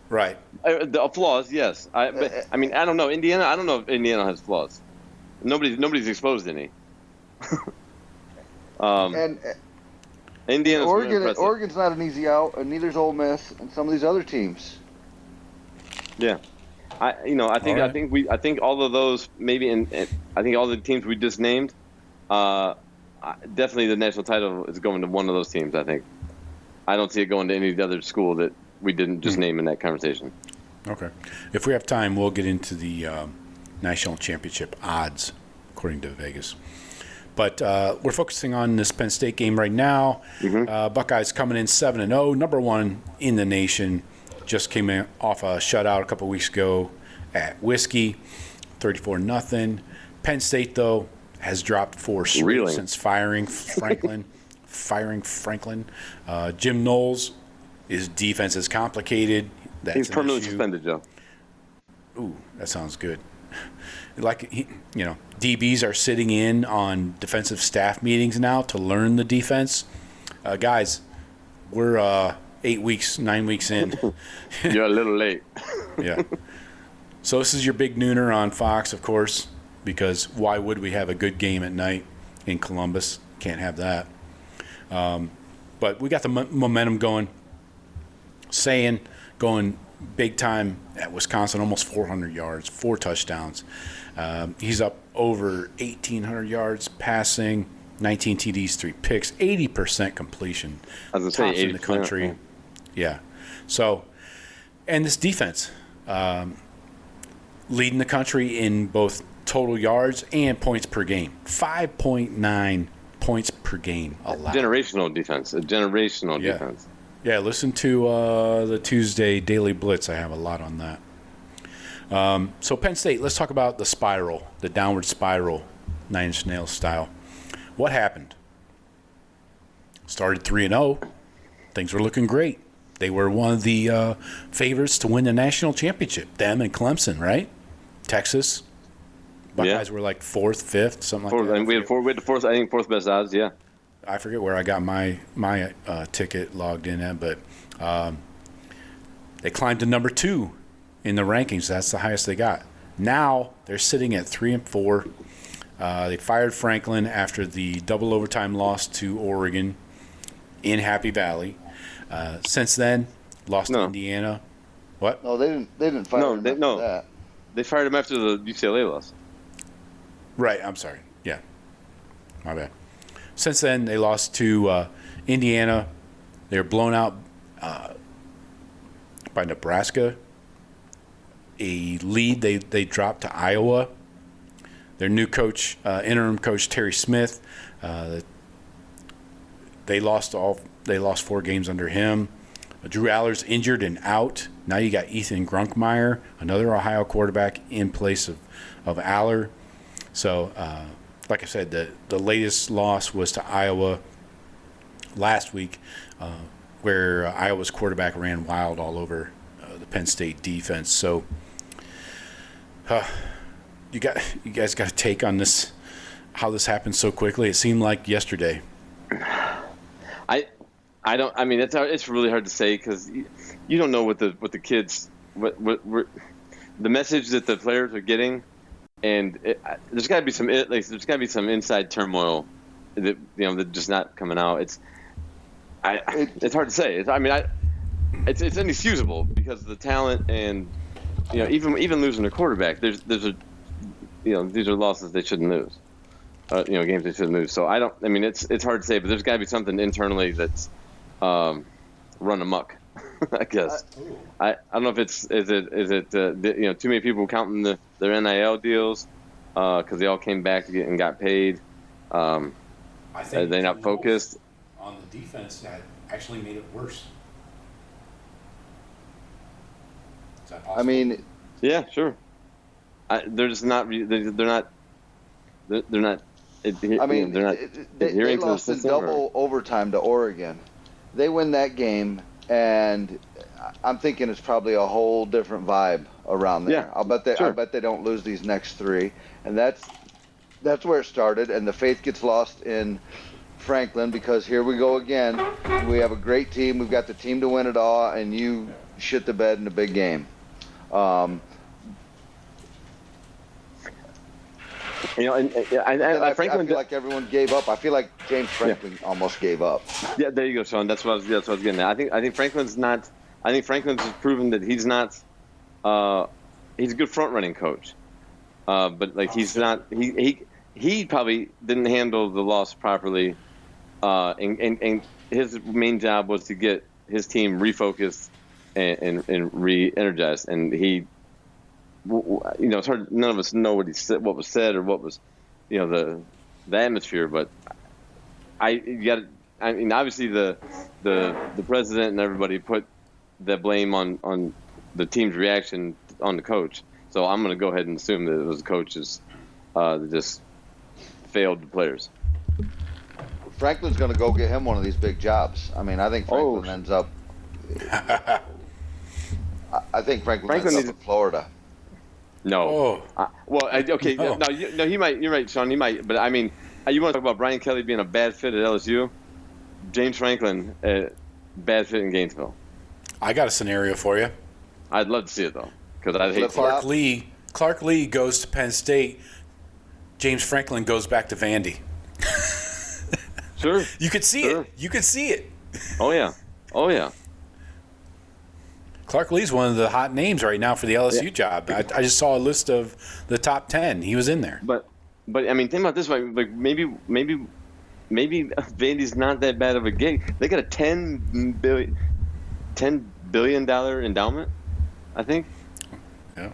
Right. The flaws, yes. But I mean, I don't know. Indiana, I don't know if Indiana has flaws. Nobody's exposed any. And Indiana's Oregon's not an easy out, and neither's Ole Miss and some of these other teams. Yeah, I think all of those maybe, I think all the teams we just named, definitely the national title is going to one of those teams. I think. I don't see it going to any other school that we didn't just name in that conversation. Okay. If we have time, we'll get into the national championship odds according to Vegas. But we're focusing on this Penn State game right now. Buckeyes coming in 7-0, number one in the nation. Just came in off a shutout a couple weeks ago at Whiskey, 34-0. Penn State, though, has dropped 4 straight since firing Franklin. Jim Knowles, his defense is complicated. He's permanently suspended, Joe. Ooh, that sounds good. Like, DBs are sitting in on defensive staff meetings now to learn the defense. Guys, we're 9 weeks in. You're a little late. Yeah. So this is your big nooner on Fox, of course, because why would we have a good game at night in Columbus? Can't have that. But we got the momentum going. Sayin going big time at Wisconsin, almost 400 yards, 4 touchdowns. He's up over 1,800 yards passing, 19 TDs, 3 picks, 80% completion. I was going to say 80% in the country. Yeah. So, and this defense leading the country in both total yards and points per game. 5.9 points per game allowed. Generational defense. A generational defense. Yeah, listen to the Tuesday Daily Blitz. I have a lot on that. So Penn State, let's talk about the spiral, the downward spiral, 9 Inch Nails style. What happened? Started 3-0. Things were looking great. They were one of the favorites to win the national championship. Them and Clemson, right? Texas. Buckeyes were like 4th, 5th, something like that. And we had the fourth best odds, yeah. I forget where I got my ticket logged in at, but they climbed to number 2 in the rankings. That's the highest they got. Now they're sitting at 3-4. They fired Franklin after the double overtime loss to Oregon in Happy Valley. Since then, lost to Indiana. What? No, they didn't fire him after that. They fired him after the UCLA loss. Right. I'm sorry. Yeah. My bad. Since then, they lost to Indiana. They were blown out by Nebraska. A lead they dropped to Iowa. Their new coach, interim coach Terry Smith, they lost 4 games under him. Drew Aller's injured and out. Now you got Ethan Grunkmeyer, another Ohio quarterback, in place of Aller. So, like I said, the latest loss was to Iowa last week, where Iowa's quarterback ran wild all over the Penn State defense. So, you guys got a take on this? How this happened so quickly? It seemed like yesterday. I don't. I mean, it's really hard to say because you don't know what the kids the message that the players are getting, and there's got to be some inside turmoil that that's just not coming out. It's hard to say. It's inexcusable because of the talent and even losing a quarterback. These are losses they shouldn't lose. Games they shouldn't lose. So it's hard to say, but there's got to be something internally that's run amok. I guess. I don't know if is it too many people counting their NIL deals because they all came back and got paid. I think are they not focused on the defense? That actually made it worse. Is that possible? I mean, Yeah, sure. They're just not. They're not. They're not. I mean, they're not they adhering to the lost in system, double overtime to Oregon. They win that game, and I'm thinking it's probably a whole different vibe around there. Yeah, I'll bet sure. they don't lose these next three, and that's where it started. And the faith gets lost in Franklin because here we go again. We have a great team. We've got the team to win it all, and you shit the bed in a big game. And Franklin. I feel like everyone gave up. I feel like James Franklin almost gave up. Yeah, there you go, Sean. That's what I was getting at. I think Franklin's not. I think Franklin's has proven that he's not. He's a good front running coach, but like he's not. He probably didn't handle the loss properly, and his main job was to get his team refocused and re-energized, and he. It's hard. None of us know what was said, or what was, the atmosphere. But obviously the president and everybody put the blame on the team's reaction on the coach. So I'm going to go ahead and assume that it was the coaches that just failed the players. Franklin's going to go get him one of these big jobs. I mean, I think Franklin ends up. I think Franklin ends up in Florida. No. Okay. No, he might. You're right, Sean. He might. But I mean, you want to talk about Brian Kelly being a bad fit at LSU? James Franklin, bad fit in Gainesville. I got a scenario for you. I'd love to see it though, because I hate Clark Lee. Clark Lee goes to Penn State. James Franklin goes back to Vandy. Sure. You could see it. You could see it. Oh yeah. Clark Lee's one of the hot names right now for the LSU job. I just saw a list of the top 10. He was in there. But I mean, think about it this way. Like maybe Vandy's not that bad of a gig. They got a $10 billion endowment, I think. Yeah.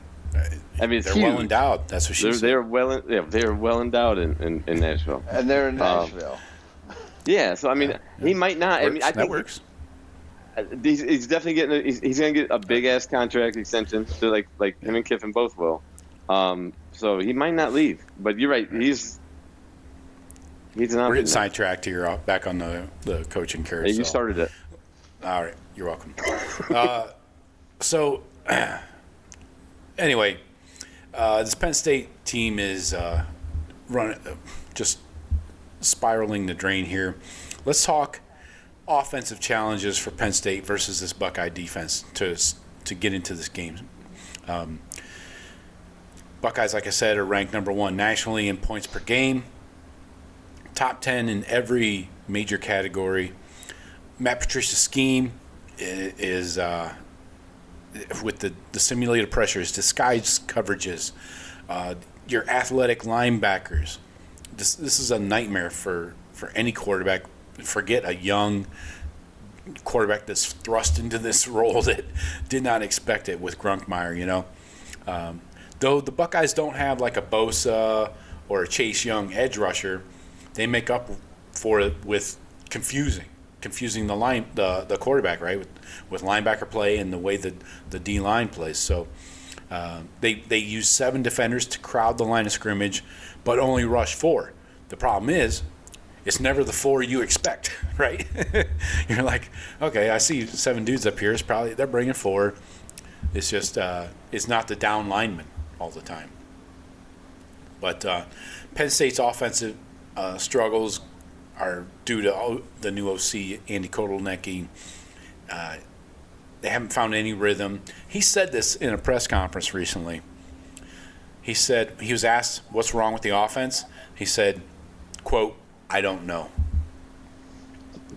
I mean, it's they're huge. well endowed. That's what she said. They're well endowed in Nashville. And they're in Nashville. Yeah. So I mean, he might not. Works. I mean, I think that works. He's definitely getting. He's going to get a big ass contract extension. So like him and Kiffin both will. So he might not leave. But you're right. He's not. We're getting sidetracked here. Back on the coaching carousel. Hey, you started it. All right. You're welcome. So anyway, this Penn State team is just spiraling the drain here. Let's talk offensive challenges for Penn State versus this Buckeye defense to get into this game. Buckeyes, like I said, are ranked number 1 nationally in points per game, top 10 in every major category. Matt Patricia's scheme is with the simulated pressures, disguised coverages, your athletic linebackers. This is a nightmare for any quarterback. Forget a young quarterback that's thrust into this role that did not expect it with Grunkmeyer, Though the Buckeyes don't have like a Bosa or a Chase Young edge rusher, they make up for it with confusing the quarterback, right? With linebacker play and the way that the D line plays. So they use 7 defenders to crowd the line of scrimmage, but only rush 4. The problem is, it's never the 4 you expect, right? You're like, okay, I see 7 dudes up here. They're bringing 4. It's just it's not the down lineman all the time. But Penn State's offensive struggles are due to the new OC, Andy Kotelnicki. They haven't found any rhythm. He said this in a press conference recently. He said, he was asked what's wrong with the offense. He said, quote, "I don't know."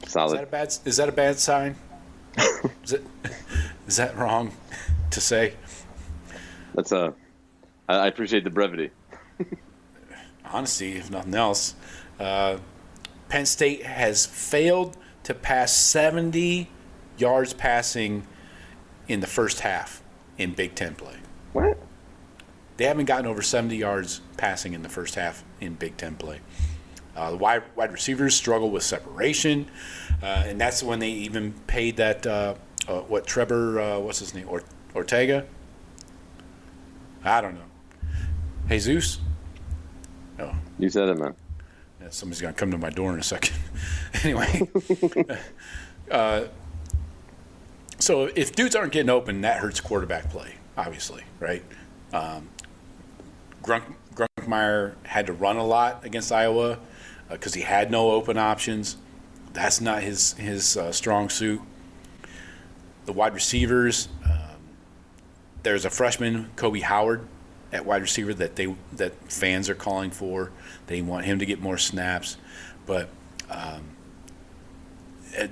Solid. Is that a bad sign? Is that wrong to say? That's I appreciate the brevity. Honesty, if nothing else. Penn State has failed to pass 70 yards passing in the first half in Big Ten play. What? They haven't gotten over 70 yards passing in the first half in Big Ten play. The wide receivers struggle with separation, and that's when they even paid that Trevor, what's his name, Ortega, I don't know. Jesus? Oh. You said it, man. Yeah, somebody's going to come to my door in a second. Anyway. So if dudes aren't getting open, that hurts quarterback play, obviously, right? Grunkmeyer had to run a lot against Iowa because he had no open options. That's not his strong suit. The wide receivers, there's a freshman, Kobe Howard, at wide receiver that fans are calling for. They want him to get more snaps, but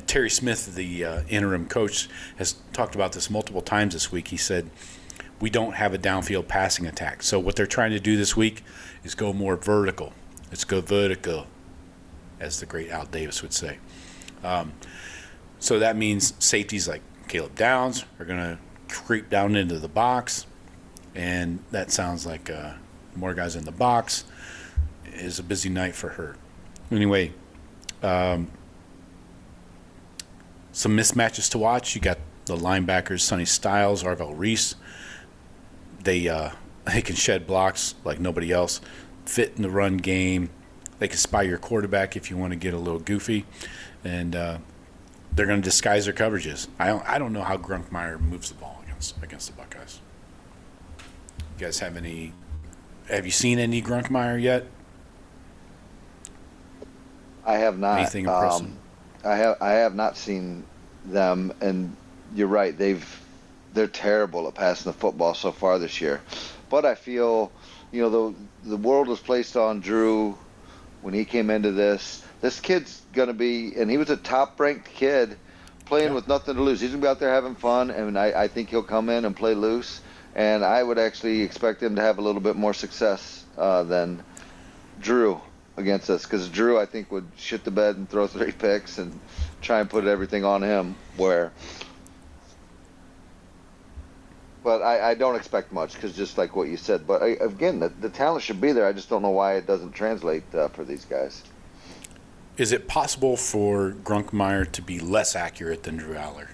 Terry Smith, the interim coach, has talked about this multiple times this week. He said, we don't have a downfield passing attack. So what they're trying to do this week is go more vertical. Let's go vertical, as the great Al Davis would say. So that means safeties like Caleb Downs are going to creep down into the box, and that sounds like more guys in the box is a busy night for her. Anyway, some mismatches to watch. You got the linebackers, Sonny Styles, Arvell Reese. They can shed blocks like nobody else, fit in the run game. They can spy your quarterback if you want to get a little goofy, and they're going to disguise their coverages. I don't know how Grunkmeyer moves the ball against the Buckeyes. You guys have you seen any Grunkmeyer yet? I have not. Anything impressive? I have not seen them, and you're right. They're terrible at passing the football so far this year. But I feel, the world was placed on Drew when he came into this. This kid's going to be, and he was a top-ranked kid playing with nothing to lose. He's going to be out there having fun, and I think he'll come in and play loose. And I would actually expect him to have a little bit more success than Drew against us, because Drew, I think, would shit the bed and throw 3 picks and try and put everything on him. But I don't expect much, because just like what you said. But again, the talent should be there. I just don't know why it doesn't translate for these guys. Is it possible for Grunkmeyer to be less accurate than Drew Aller?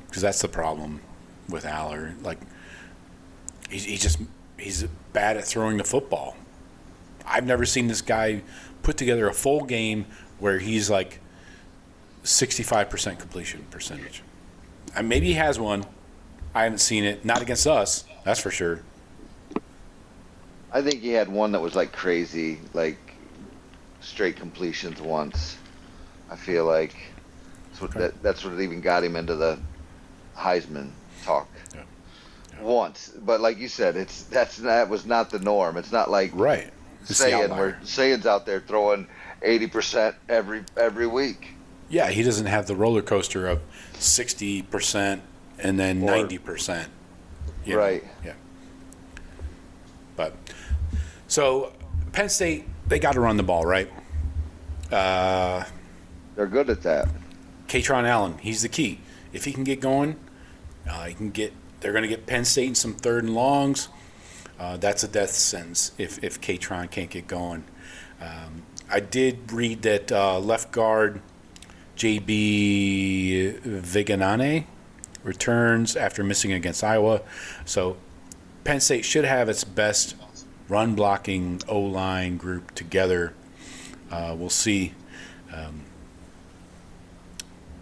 Because that's the problem with Aller. Like, he's bad at throwing the football. I've never seen this guy put together a full game where he's like 65% completion percentage. And maybe he has one. I haven't seen it. Not against us, that's for sure. I think he had one that was like crazy, like straight completions once. I feel like that's what even got him into the Heisman talk. Yeah. Once, but like you said, that was not the norm. It's not like right. Sayin, where Sayin's out there throwing 80% every week. Yeah, he doesn't have the roller coaster of 60% and then 90%. Right. Yeah. But so Penn State, they got to run the ball, right? They're good at that. Katron Allen, he's the key. If he can get going, they're going to get Penn State in some 3rd and longs. That's a death sentence if Katron can't get going. I did read that left guard J.B. Viganane returns after missing against Iowa. So Penn State should have its best run-blocking O-line group together. We'll see.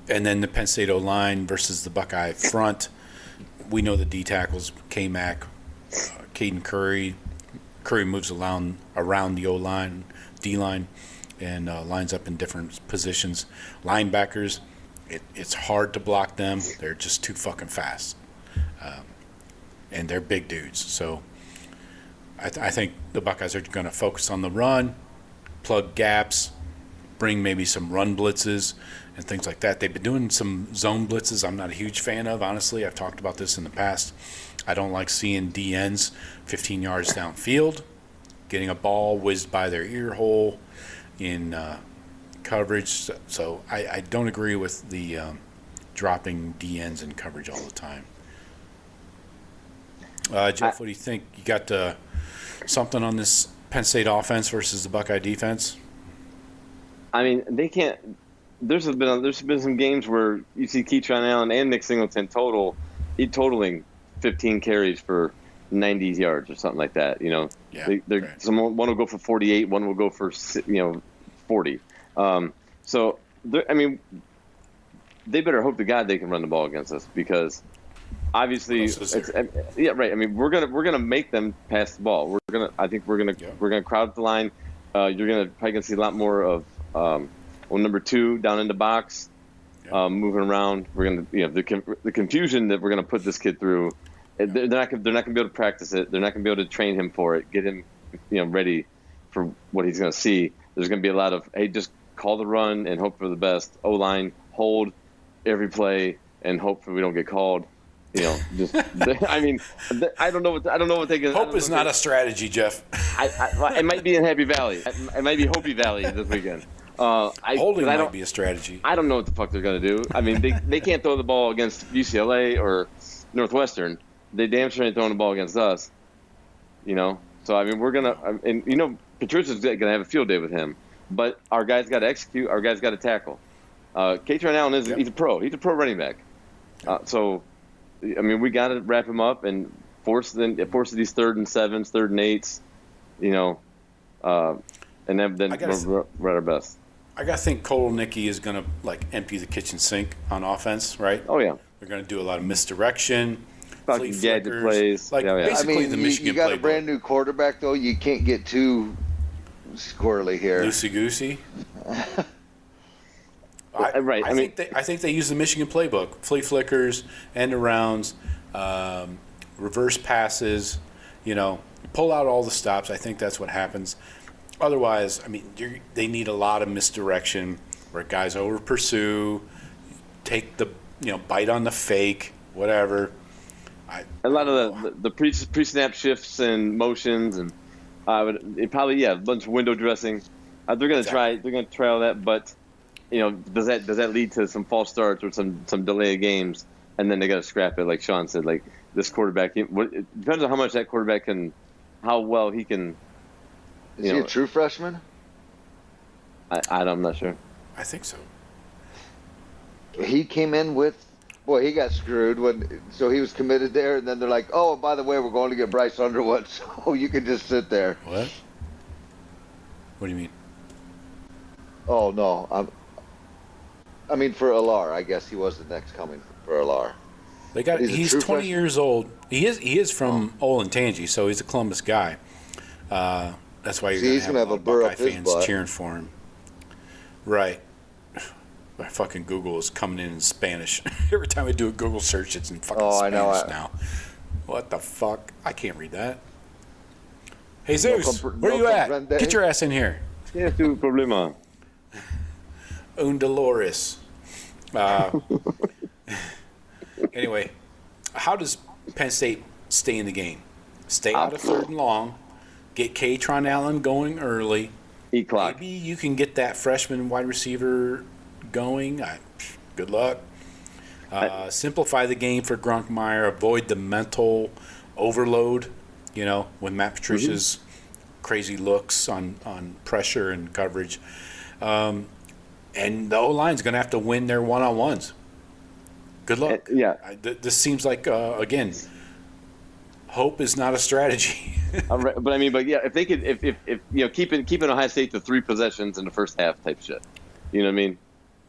And then the Penn State O-line versus the Buckeye front. We know the D tackles, K-Mac, Caden Curry. Curry moves around the O-line, D-line, and lines up in different positions. Linebackers, it's hard to block them. They're just too fucking fast. And they're big dudes. So I think the Buckeyes are going to focus on the run, plug gaps, bring maybe some run blitzes and things like that. They've been doing some zone blitzes I'm not a huge fan of, honestly. I've talked about this in the past. I don't like seeing DNs 15 yards downfield, getting a ball whizzed by their ear hole in coverage. So I don't agree with the dropping DNs in coverage all the time. Jeff, what do you think? You got something on this Penn State offense versus the Buckeye defense? I mean, they can't. There's been some games where you see Keytron Allen and Nick Singleton totaling 15 carries for 90 yards or something like that. Yeah, one will go for 48, one will go for 40. So I mean, they better hope to God they can run the ball against us, because obviously right. I mean, we're gonna make them pass the ball. I think we're gonna crowd the line. You're probably gonna see a lot more of number 2 down in the box, moving around. We're gonna the confusion that we're gonna put this kid through. They're not gonna be able to practice it. They're not gonna be able to train him for it. Get him ready for what he's gonna see. There's gonna be a lot of, hey, just call the run and hope for the best. O-line, hold every play and hope we don't get called. I mean, I don't know what they can. Hope is not a strategy, Jeff. It might be in Happy Valley. It might be Hopi Valley this weekend. Holding might be a strategy. I don't know what the fuck they're gonna do. I mean, they can't throw the ball against UCLA or Northwestern. They damn sure ain't throwing the ball against us. So I mean, we're gonna, and Patricia's gonna have a field day with him. But our guys got to execute. Our guys got to tackle. Katron Allen he's a pro. He's a pro running back. So, I mean, we got to wrap him up and force these 3rd and 7s, 3rd and 8s. And then we're at our best. I gotta think Kolnicki is gonna empty the kitchen sink on offense, right? Oh yeah. They're gonna do a lot of misdirection, flea gadget flickers, plays. Basically the Michigan you got a playbook. brand new quarterback though. You can't get too squirrely here. Loosey goosey. Right. I think they use the Michigan playbook: flea flickers, end arounds, reverse passes. Pull out all the stops. I think that's what happens. Otherwise, I mean, they need a lot of misdirection where guys over pursue, take the bite on the fake, whatever. A lot of the pre-snap shifts and motions, and a bunch of window dressing. They're going to try. They're going to try all that, but does that lead to some false starts or some delay of games, and then they got to scrap it, like Sean said. Like this quarterback, it depends on how much that quarterback how well he can. Is he a true freshman? I'm not sure. I think so. He came in he got screwed so he was committed there, and then they're like, oh, by the way, we're going to get Bryce Underwood, so you can just sit there. What? What do you mean? Oh no, I mean for Alar, I guess he was the next coming for Alar. He's 20 freshman? Years old. He is from Olentangy, so he's a Columbus guy. That's why you're going to have a Buckeye fans cheering for him. Right. My fucking Google is coming in Spanish. Every time I do a Google search, it's in fucking Spanish now. What the fuck? I can't read that. Hey, Zeus, where you at? Get your ass in here. Yeah, tu problema. Un Dolores. Anyway, how does Penn State stay in the game? Stay out of 3rd and long. Get Katron Allen going early. Eat clock. Maybe you can get that freshman wide receiver going. Good luck. Simplify the game for Gronkmeyer. Avoid the mental overload, with Matt Patricia's crazy looks on pressure and coverage. And the O-line's going to have to win their one-on-ones. Good luck. This seems like, again, hope is not a strategy. If they could, if keeping Ohio State to 3 possessions in the first half type shit, you know what I mean?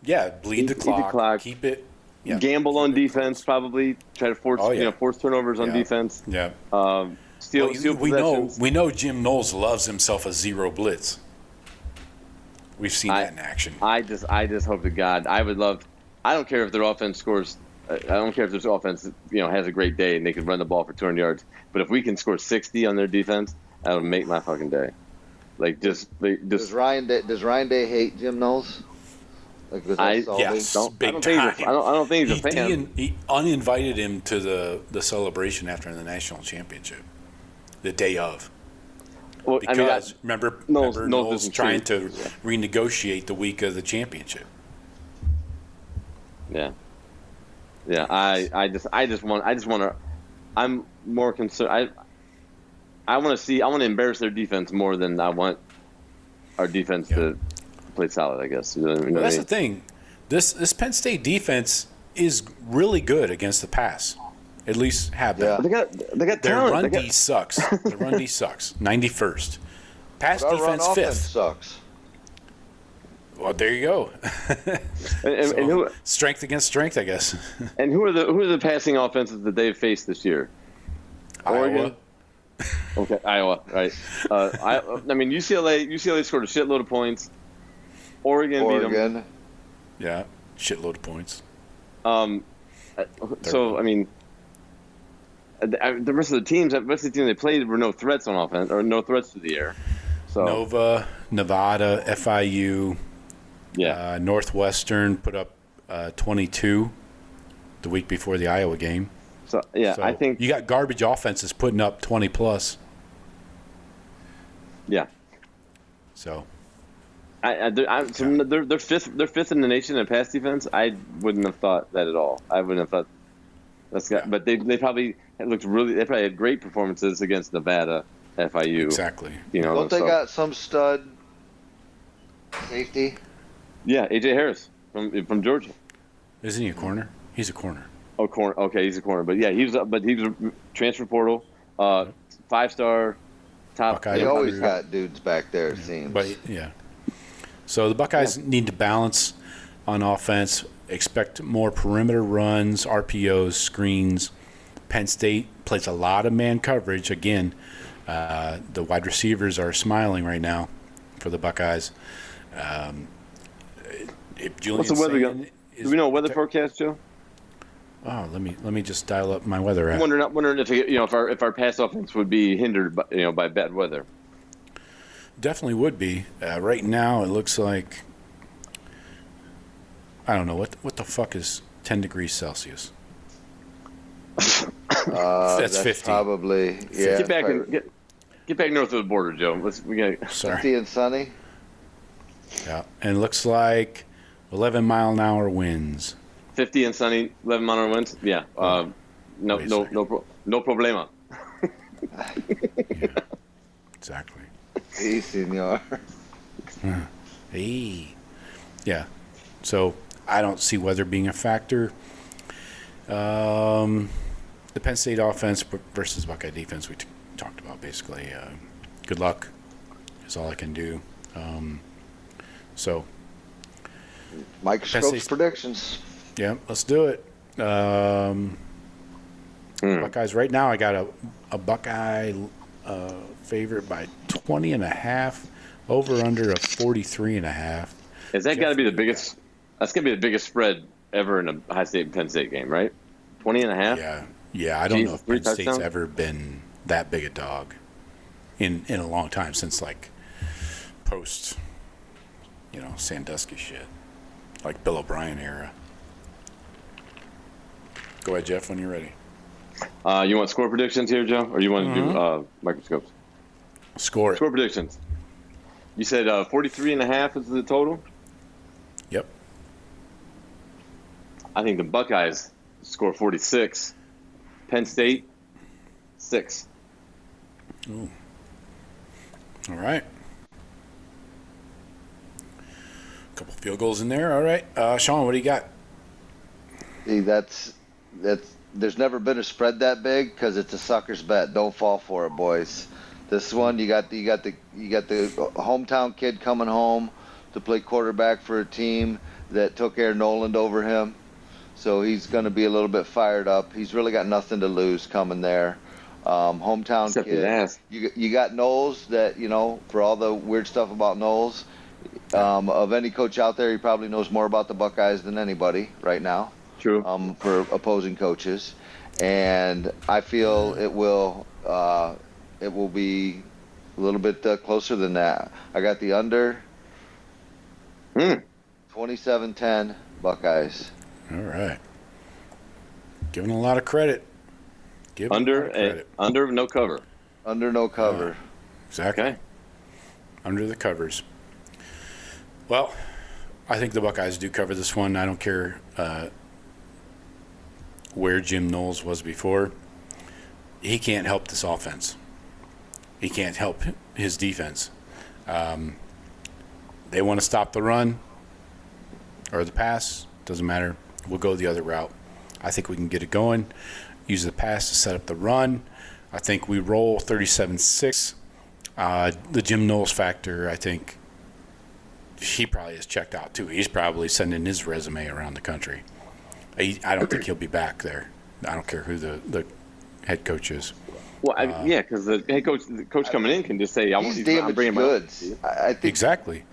Yeah, bleed the clock. Keep it. Yeah, gamble on defense, probably try to force force turnovers on defense. Yeah. Steal possessions. We know Jim Knowles loves himself a zero blitz. We've seen that in action. I just hope to God. I would love. I don't care if their offense scores. I don't care if their offense, has a great day and they can run the ball for 200 yards. But if we can score 60 on their defense, that'll make my fucking day. Does Ryan Day hate Jim Knowles? Yes, big time. I don't think he's a fan. He uninvited him to the celebration after the national championship, the day of. Well, because remember Knowles trying to Yeah. renegotiate the week of the championship. Yeah. Yeah, I just want to. I'm more concerned. I want to embarrass their defense more than I want our defense to play solid. I guess. That's the thing. This Penn State defense is really good against the pass. At least have that. They got Their talent. run D sucks. Their run D sucks. 91st. Pass But our run defense offense 5th. sucks. Well, there you go. And Strength against strength, I guess. and who are the passing offenses that they've faced this year? Oregon. Okay, Iowa, right. I mean, UCLA scored a shitload of points. Oregon beat them. Yeah, shitload of points. So, I mean, the rest of the teams they played were no threats on offense, or no threats to the air. So Nova, Nevada, FIU, Northwestern put up 22 the week before the Iowa game. So, I think you got garbage offenses putting up 20 plus. Yeah. So. They're fifth in the nation in pass defense. I wouldn't have thought that at all. I wouldn't have thought but they probably they probably had great performances against Nevada, FIU. Exactly. Don't they got some stud safety? Yeah, AJ Harris from Georgia. Isn't he a corner? He's a corner. Oh, corner. Okay, he's a corner. But yeah, he was a transfer portal, 5-star, top. Buckeye. They always got dudes back there. It seems. But yeah. So the Buckeyes need to balance on offense. Expect more perimeter runs, RPOs, screens. Penn State plays a lot of man coverage. Again, the wide receivers are smiling right now for the Buckeyes. If Julian What's the weather? Sayin Do we know a weather forecast, Joe? Oh, let me just dial up my weather app. I'm wondering if our pass offense would be hindered by bad weather. Definitely would be. Right now, it looks like I don't know what the fuck is 10 degrees Celsius. That's 50. Probably, yeah. Get back north of the border, Joe. Sorry. 50 and sunny. Yeah, and it looks like 11-mile-an-hour winds. 50 and sunny, 11-mile winds. Yeah. No problema. Yeah, exactly. Hey, senor. Hey. Yeah. So I don't see weather being a factor. The Penn State offense versus Buckeye defense we talked about basically. Good luck is all I can do. So Mike Scopes predictions. Yeah, let's do it. Buckeyes right now. I got a Buckeye favorite by 20.5, over under of 43.5. Is that got to be the biggest? That's gonna be the biggest spread ever in a High State Penn State game, right? 20.5. Yeah. I don't know if Penn State's ever been that big a dog in a long time, since like post, Sandusky shit, like Bill O'Brien era. Go ahead, Jeff, when you're ready. You want score predictions here, Joe, or you want to do microscopes? Score predictions. You said 43.5 is the total? Yep. I think the Buckeyes score 46. Penn State, 6. Ooh. All right. A couple field goals in there. All right. Sean, what do you got? See, that's there's never been a spread that big because it's a sucker's bet. Don't fall for it, boys. This one you got the hometown kid coming home to play quarterback for a team that took Air Noland over him, so he's going to be a little bit fired up. He's really got nothing to lose coming there. Hometown Except kid. You got Knowles that for all the weird stuff about Knowles. Of any coach out there, he probably knows more about the Buckeyes than anybody right now. True. For opposing coaches, and I feel it will be a little bit closer than that. I got the under 27-10 Buckeyes. All right. Giving a lot of credit. Under no cover. Under no cover. Exactly. Okay. Under the covers. Well, I think the Buckeyes do cover this one. I don't care where Jim Knowles was before. He can't help this offense. He can't help his defense. They want to stop the run or the pass. Doesn't matter. We'll go the other route. I think we can get it going. use the pass to set up the run. I think we roll 37-6. The Jim Knowles factor, I think he probably is checked out too. He's probably sending his resume around the country. I don't think he'll be back there. I don't care who the head coach is. Well, because the head coach coming in can just say, "I want he's damaged goods." I think exactly.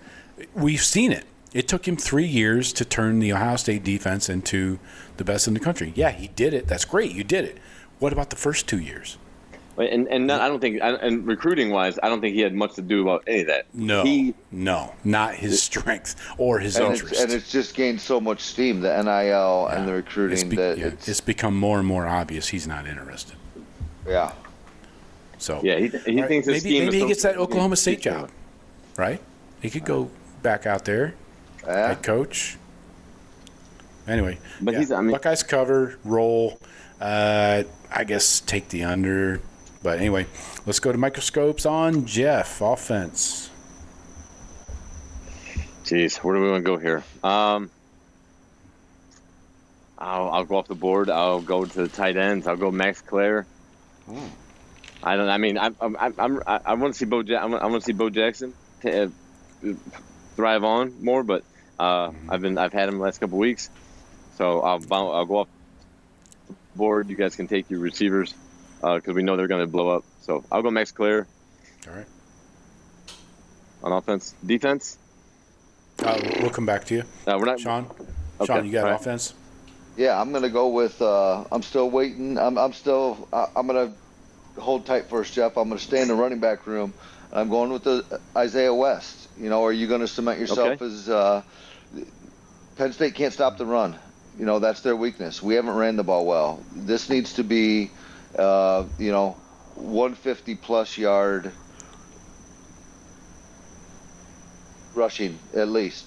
We've seen it. It took him 3 years to turn the Ohio State defense into the best in the country. Yeah, he did it. That's great. You did it. What about the first 2 years? And I don't think, and recruiting wise, I don't think he had much to do about any of that. No, not his strength or his interest. And it's just gained so much steam, the NIL and the recruiting, it's become more and more obvious he's not interested. Yeah. So he thinks his scheme maybe he gets that Oklahoma State job, right? He could go back out there, head coach. Anyway, but Buckeyes cover, roll. I guess take the under. But anyway, let's go to microscopes on Jeff, offense. Jeez, where do we want to go here? I'll go off the board. I'll go to the tight ends. I'll go Max Clare. I want to see Bo. I want to see Bo Jackson thrive on more, but I've had him the last couple weeks, so I'll go off the board. You guys can take your receivers because we know they're going to blow up. So I'll go Max Clare. All right. On offense, defense. We'll come back to you. We're not Sean. Okay. Sean, you got All right. offense? Yeah, I'm gonna go with. I'm still waiting. I'm gonna hold tight first, Jeff. I'm gonna stay in the running back room. I'm going with the Isaiah West. Are you going to cement yourself as Penn State can't stop the run? That's their weakness. We haven't ran the ball well. This needs to be, 150 plus yard rushing at least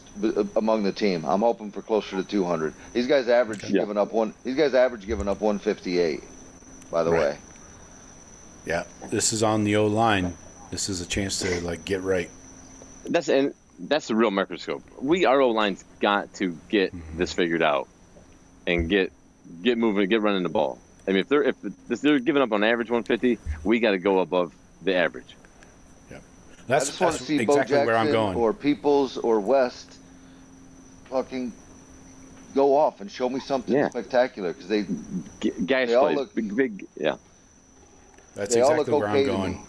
among the team. I'm hoping for closer to 200. These guys average giving up 158. By the way. Yeah, this is on the O-line. This is a chance to get right. That's the real microscope. Our O-line's got to get this figured out and get moving, get running the ball. I mean, if they're giving up on average 150, we got to go above the average. Yeah, I just want to see exactly Bo Jackson where I'm going. or Peoples or West fucking go off and show me something spectacular because guys all play look big. Yeah, that's exactly where I'm going.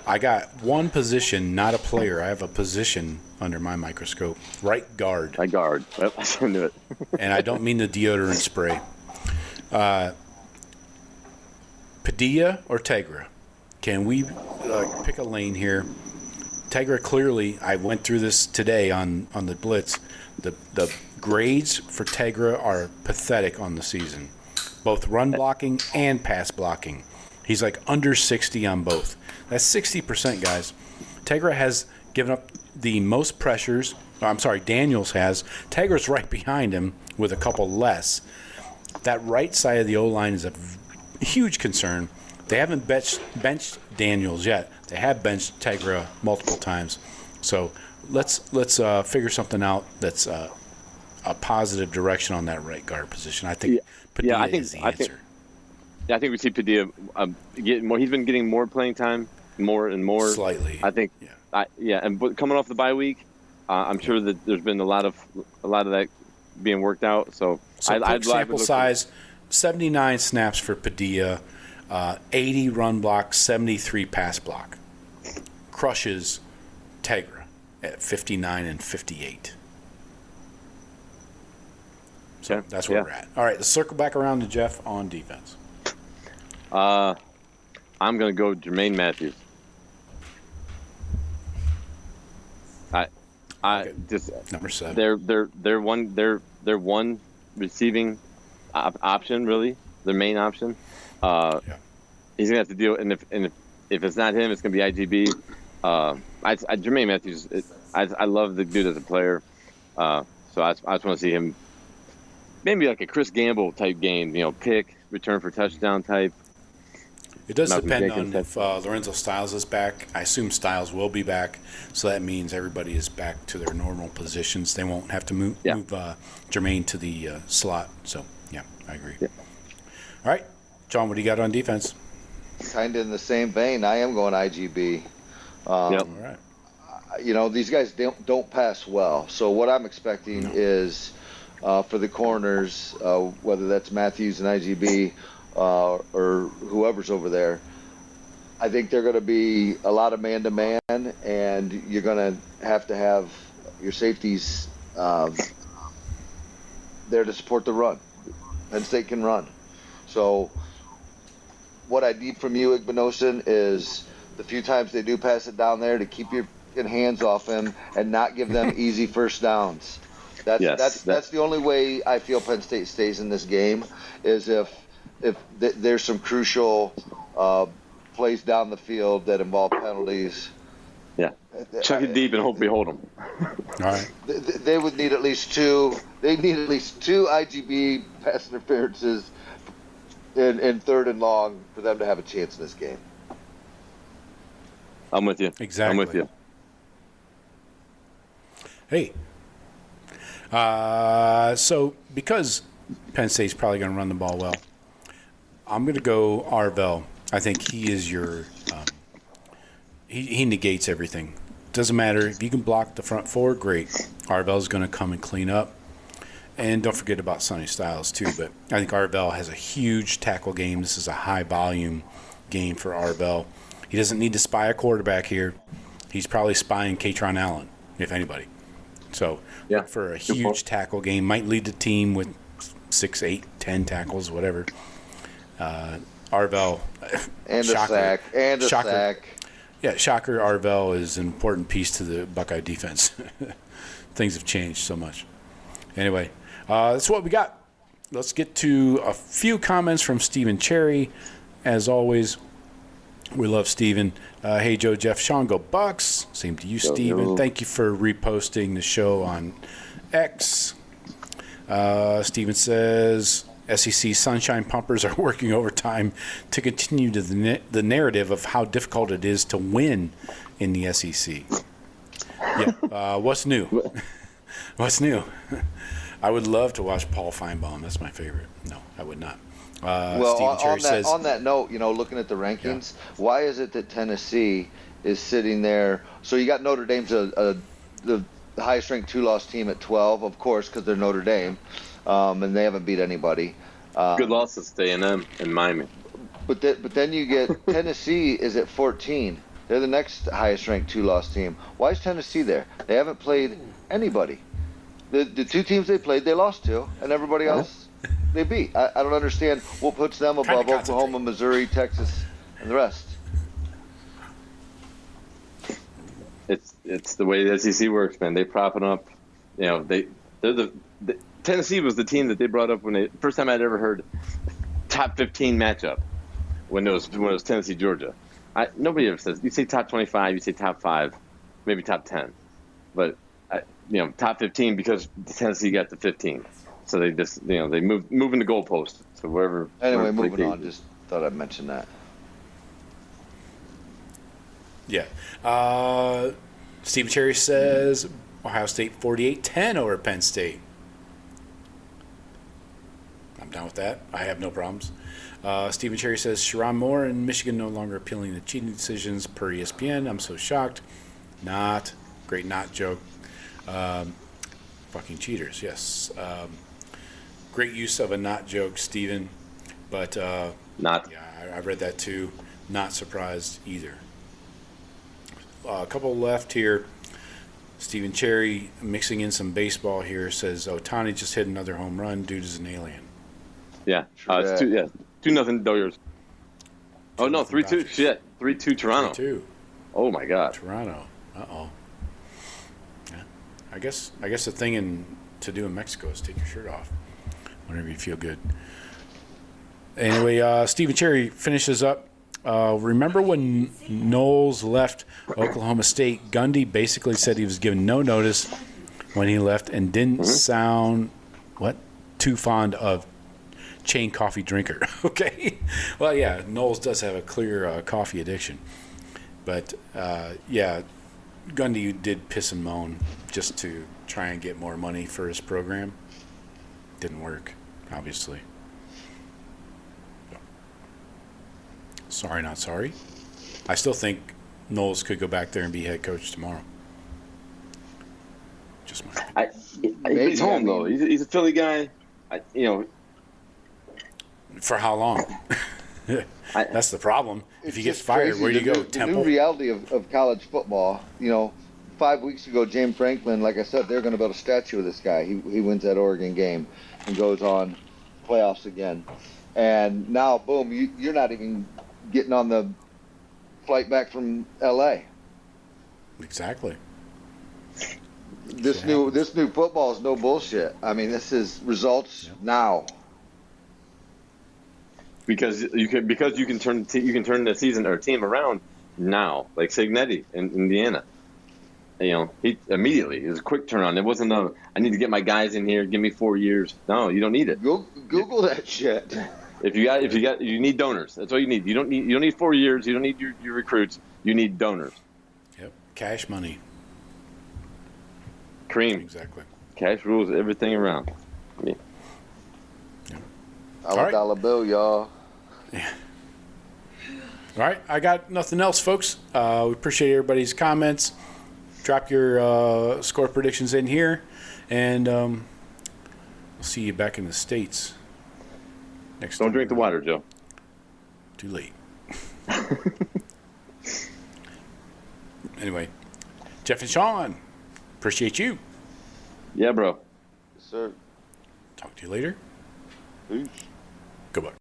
I got one position, not a player. I have a position under my microscope. Right guard. Right guard. Yep, I knew it. And I don't mean the deodorant spray. Padilla or Tegra? Can we pick a lane here? Tegra, clearly, I went through this today on the Blitz. The grades for Tegra are pathetic on the season, both run blocking and pass blocking. He's under 60 on both. That's 60%, guys. Tegra has given up the most pressures. Daniels has. Tegra's right behind him with a couple less. That right side of the O-line is a huge concern. They haven't benched Daniels yet. They have benched Tegra multiple times. So let's figure something out that's a positive direction on that right guard position. I think Padilla is the answer. I think we see Padilla get more. He's been getting more playing time, more and more. Slightly. I think. But coming off the bye week, I'm sure that there's been a lot of that being worked out. So I'd sample size, 79 snaps for Padilla, 80 run block, 73 pass block. Crushes Tegra at 59 and 58. So that's where we're at. All right, let's circle back around to Jeff on defense. I'm going to go Jermaine Matthews. Just number 7. They're one receiving option, really, their main option. He's gonna have to deal, and if it's not him, it's gonna be IGB. Jermaine Matthews, I love the dude as a player, so I just want to see him maybe like a Chris Gamble type game, pick, return for touchdown type. It does depend on if Lorenzo Styles is back. I assume Styles will be back, so that means everybody is back to their normal positions. They won't have to move Jermaine to the slot. So, yeah, I agree. Yeah. All right, John, what do you got on defense? Kind of in the same vein, I am going IGB. All right. These guys don't pass well. So what I'm expecting is for the corners, whether that's Matthews and IGB or whoever's over there, I think they're going to be a lot of man-to-man, and you're going to have your safeties there to support the run. Penn State can run. So what I need from you, Igbinosun, is the few times they do pass it down there to keep your hands off him and not give them easy first downs. That's the only way I feel Penn State stays in this game, is if there's some crucial plays down the field that involve penalties. Yeah. Chuck it deep and hope we hold them. All right. They would need at least two. They need at least two IGB pass interferences in third and long for them to have a chance in this game. I'm with you. Exactly. I'm with you. Hey. So because Penn State's probably going to run the ball well, I'm going to go Arvell. I think he is your he negates everything. Doesn't matter. If you can block the front four, great. Arvell's going to come and clean up. And don't forget about Sonny Styles, too. But I think Arvell has a huge tackle game. This is a high-volume game for Arvell. He doesn't need to spy a quarterback here. He's probably spying Katron Allen, if anybody. So for a huge tackle game, might lead the team with 6, 8, 10 tackles, whatever. Arvell. And shocker, a sack. And a shocker. sack. Yeah, shocker, Arvell is an important piece to the Buckeye defense. Things have changed so much. Anyway, that's what we got. Let's get to a few comments from Stephen Cherry. As always, we love Stephen. Hey, Joe, Jeff, Sean, go Bucks. Same to you, Stephen. Thank you for reposting the show on X. Stephen says, SEC Sunshine Pumpers are working overtime to continue to the narrative of how difficult it is to win in the SEC. Yeah, what's new? What's new? I would love to watch Paul Feinbaum. That's my favorite. No, I would not. Well, on that note, looking at the rankings, why is it that Tennessee is sitting there? So you got Notre Dame's the highest ranked 2-loss team at 12, of course, because they're Notre Dame. And they haven't beat anybody. Good losses to A&M and Miami. But then you get Tennessee is at 14. They're the next highest ranked 2-loss team. Why is Tennessee there? They haven't played anybody. The two teams they played, they lost to, and everybody else they beat. I don't understand what puts them above Oklahoma, Missouri, Texas, and the rest. It's the way the SEC works, man. They prop it up. They're the Tennessee was the team that they brought up first time I'd ever heard top 15 matchup when it was Tennessee Georgia. Nobody ever says, you say top 25, you say top 5, maybe top 10, but top 15 because Tennessee got to 15, so they just they moving the goalpost. So wherever. Anyway, moving on. Just thought I'd mention that. Yeah. Steve Cherry says Ohio State 48-10 over Penn State. I'm down with that. I have no problems. Stephen Cherry says Sharon Moore in Michigan no longer appealing to cheating decisions per ESPN. I'm so shocked. Not. Great not joke. Fucking cheaters, yes. Great use of a not joke, Stephen. But not. Yeah, I read that too. Not surprised either. A couple left here. Stephen Cherry mixing in some baseball here says Ohtani just hit another home run. Dude is an alien. Yeah, it's 2-0 Dodgers. Oh no, 3-2. Shit, 3-2 Toronto. 3-2. Oh my God. Toronto. Uh-oh. Yeah. I guess the thing to do in Mexico is take your shirt off whenever you feel good. Anyway, Stephen Cherry finishes up. Remember when Knowles left Oklahoma State? Gundy basically said he was given no notice when he left and didn't sound too fond of chain coffee drinker. Okay, well, yeah, Knowles does have a clear coffee addiction, but Gundy did piss and moan just to try and get more money for his program. Didn't work, obviously. Sorry, not sorry. I still think Knowles could go back there and be head coach tomorrow. Just my opinion. He's home, though. He's a Philly guy. For how long? That's the problem. If he gets fired, crazy. where do you go? The Temple? new reality of college football, 5 weeks ago, James Franklin, like I said, they're going to build a statue of this guy. He wins that Oregon game and goes on playoffs again. And now, boom, you're not even getting on the flight back from L.A. Exactly. This new football is no bullshit. I mean, this is results now. Because you can turn the season or team around now, like Signetti in Indiana. He immediately, it was a quick turnaround. It wasn't I need to get my guys in here, give me 4 years. No, you don't need it. Google that shit. You need donors. That's all you need. You don't need 4 years. You don't need your recruits. You need donors. Yep. Cash money. Cream. Exactly. Cash rules everything around. $1 bill, y'all. Yeah. All right. I got nothing else, folks. We appreciate everybody's comments. Drop your score predictions in here, and we'll see you back in the States next time. Don't drink the water, Joe. Too late. Anyway, Jeff and Sean, appreciate you. Yeah, bro. Yes, sir. Talk to you later. Peace. Goodbye.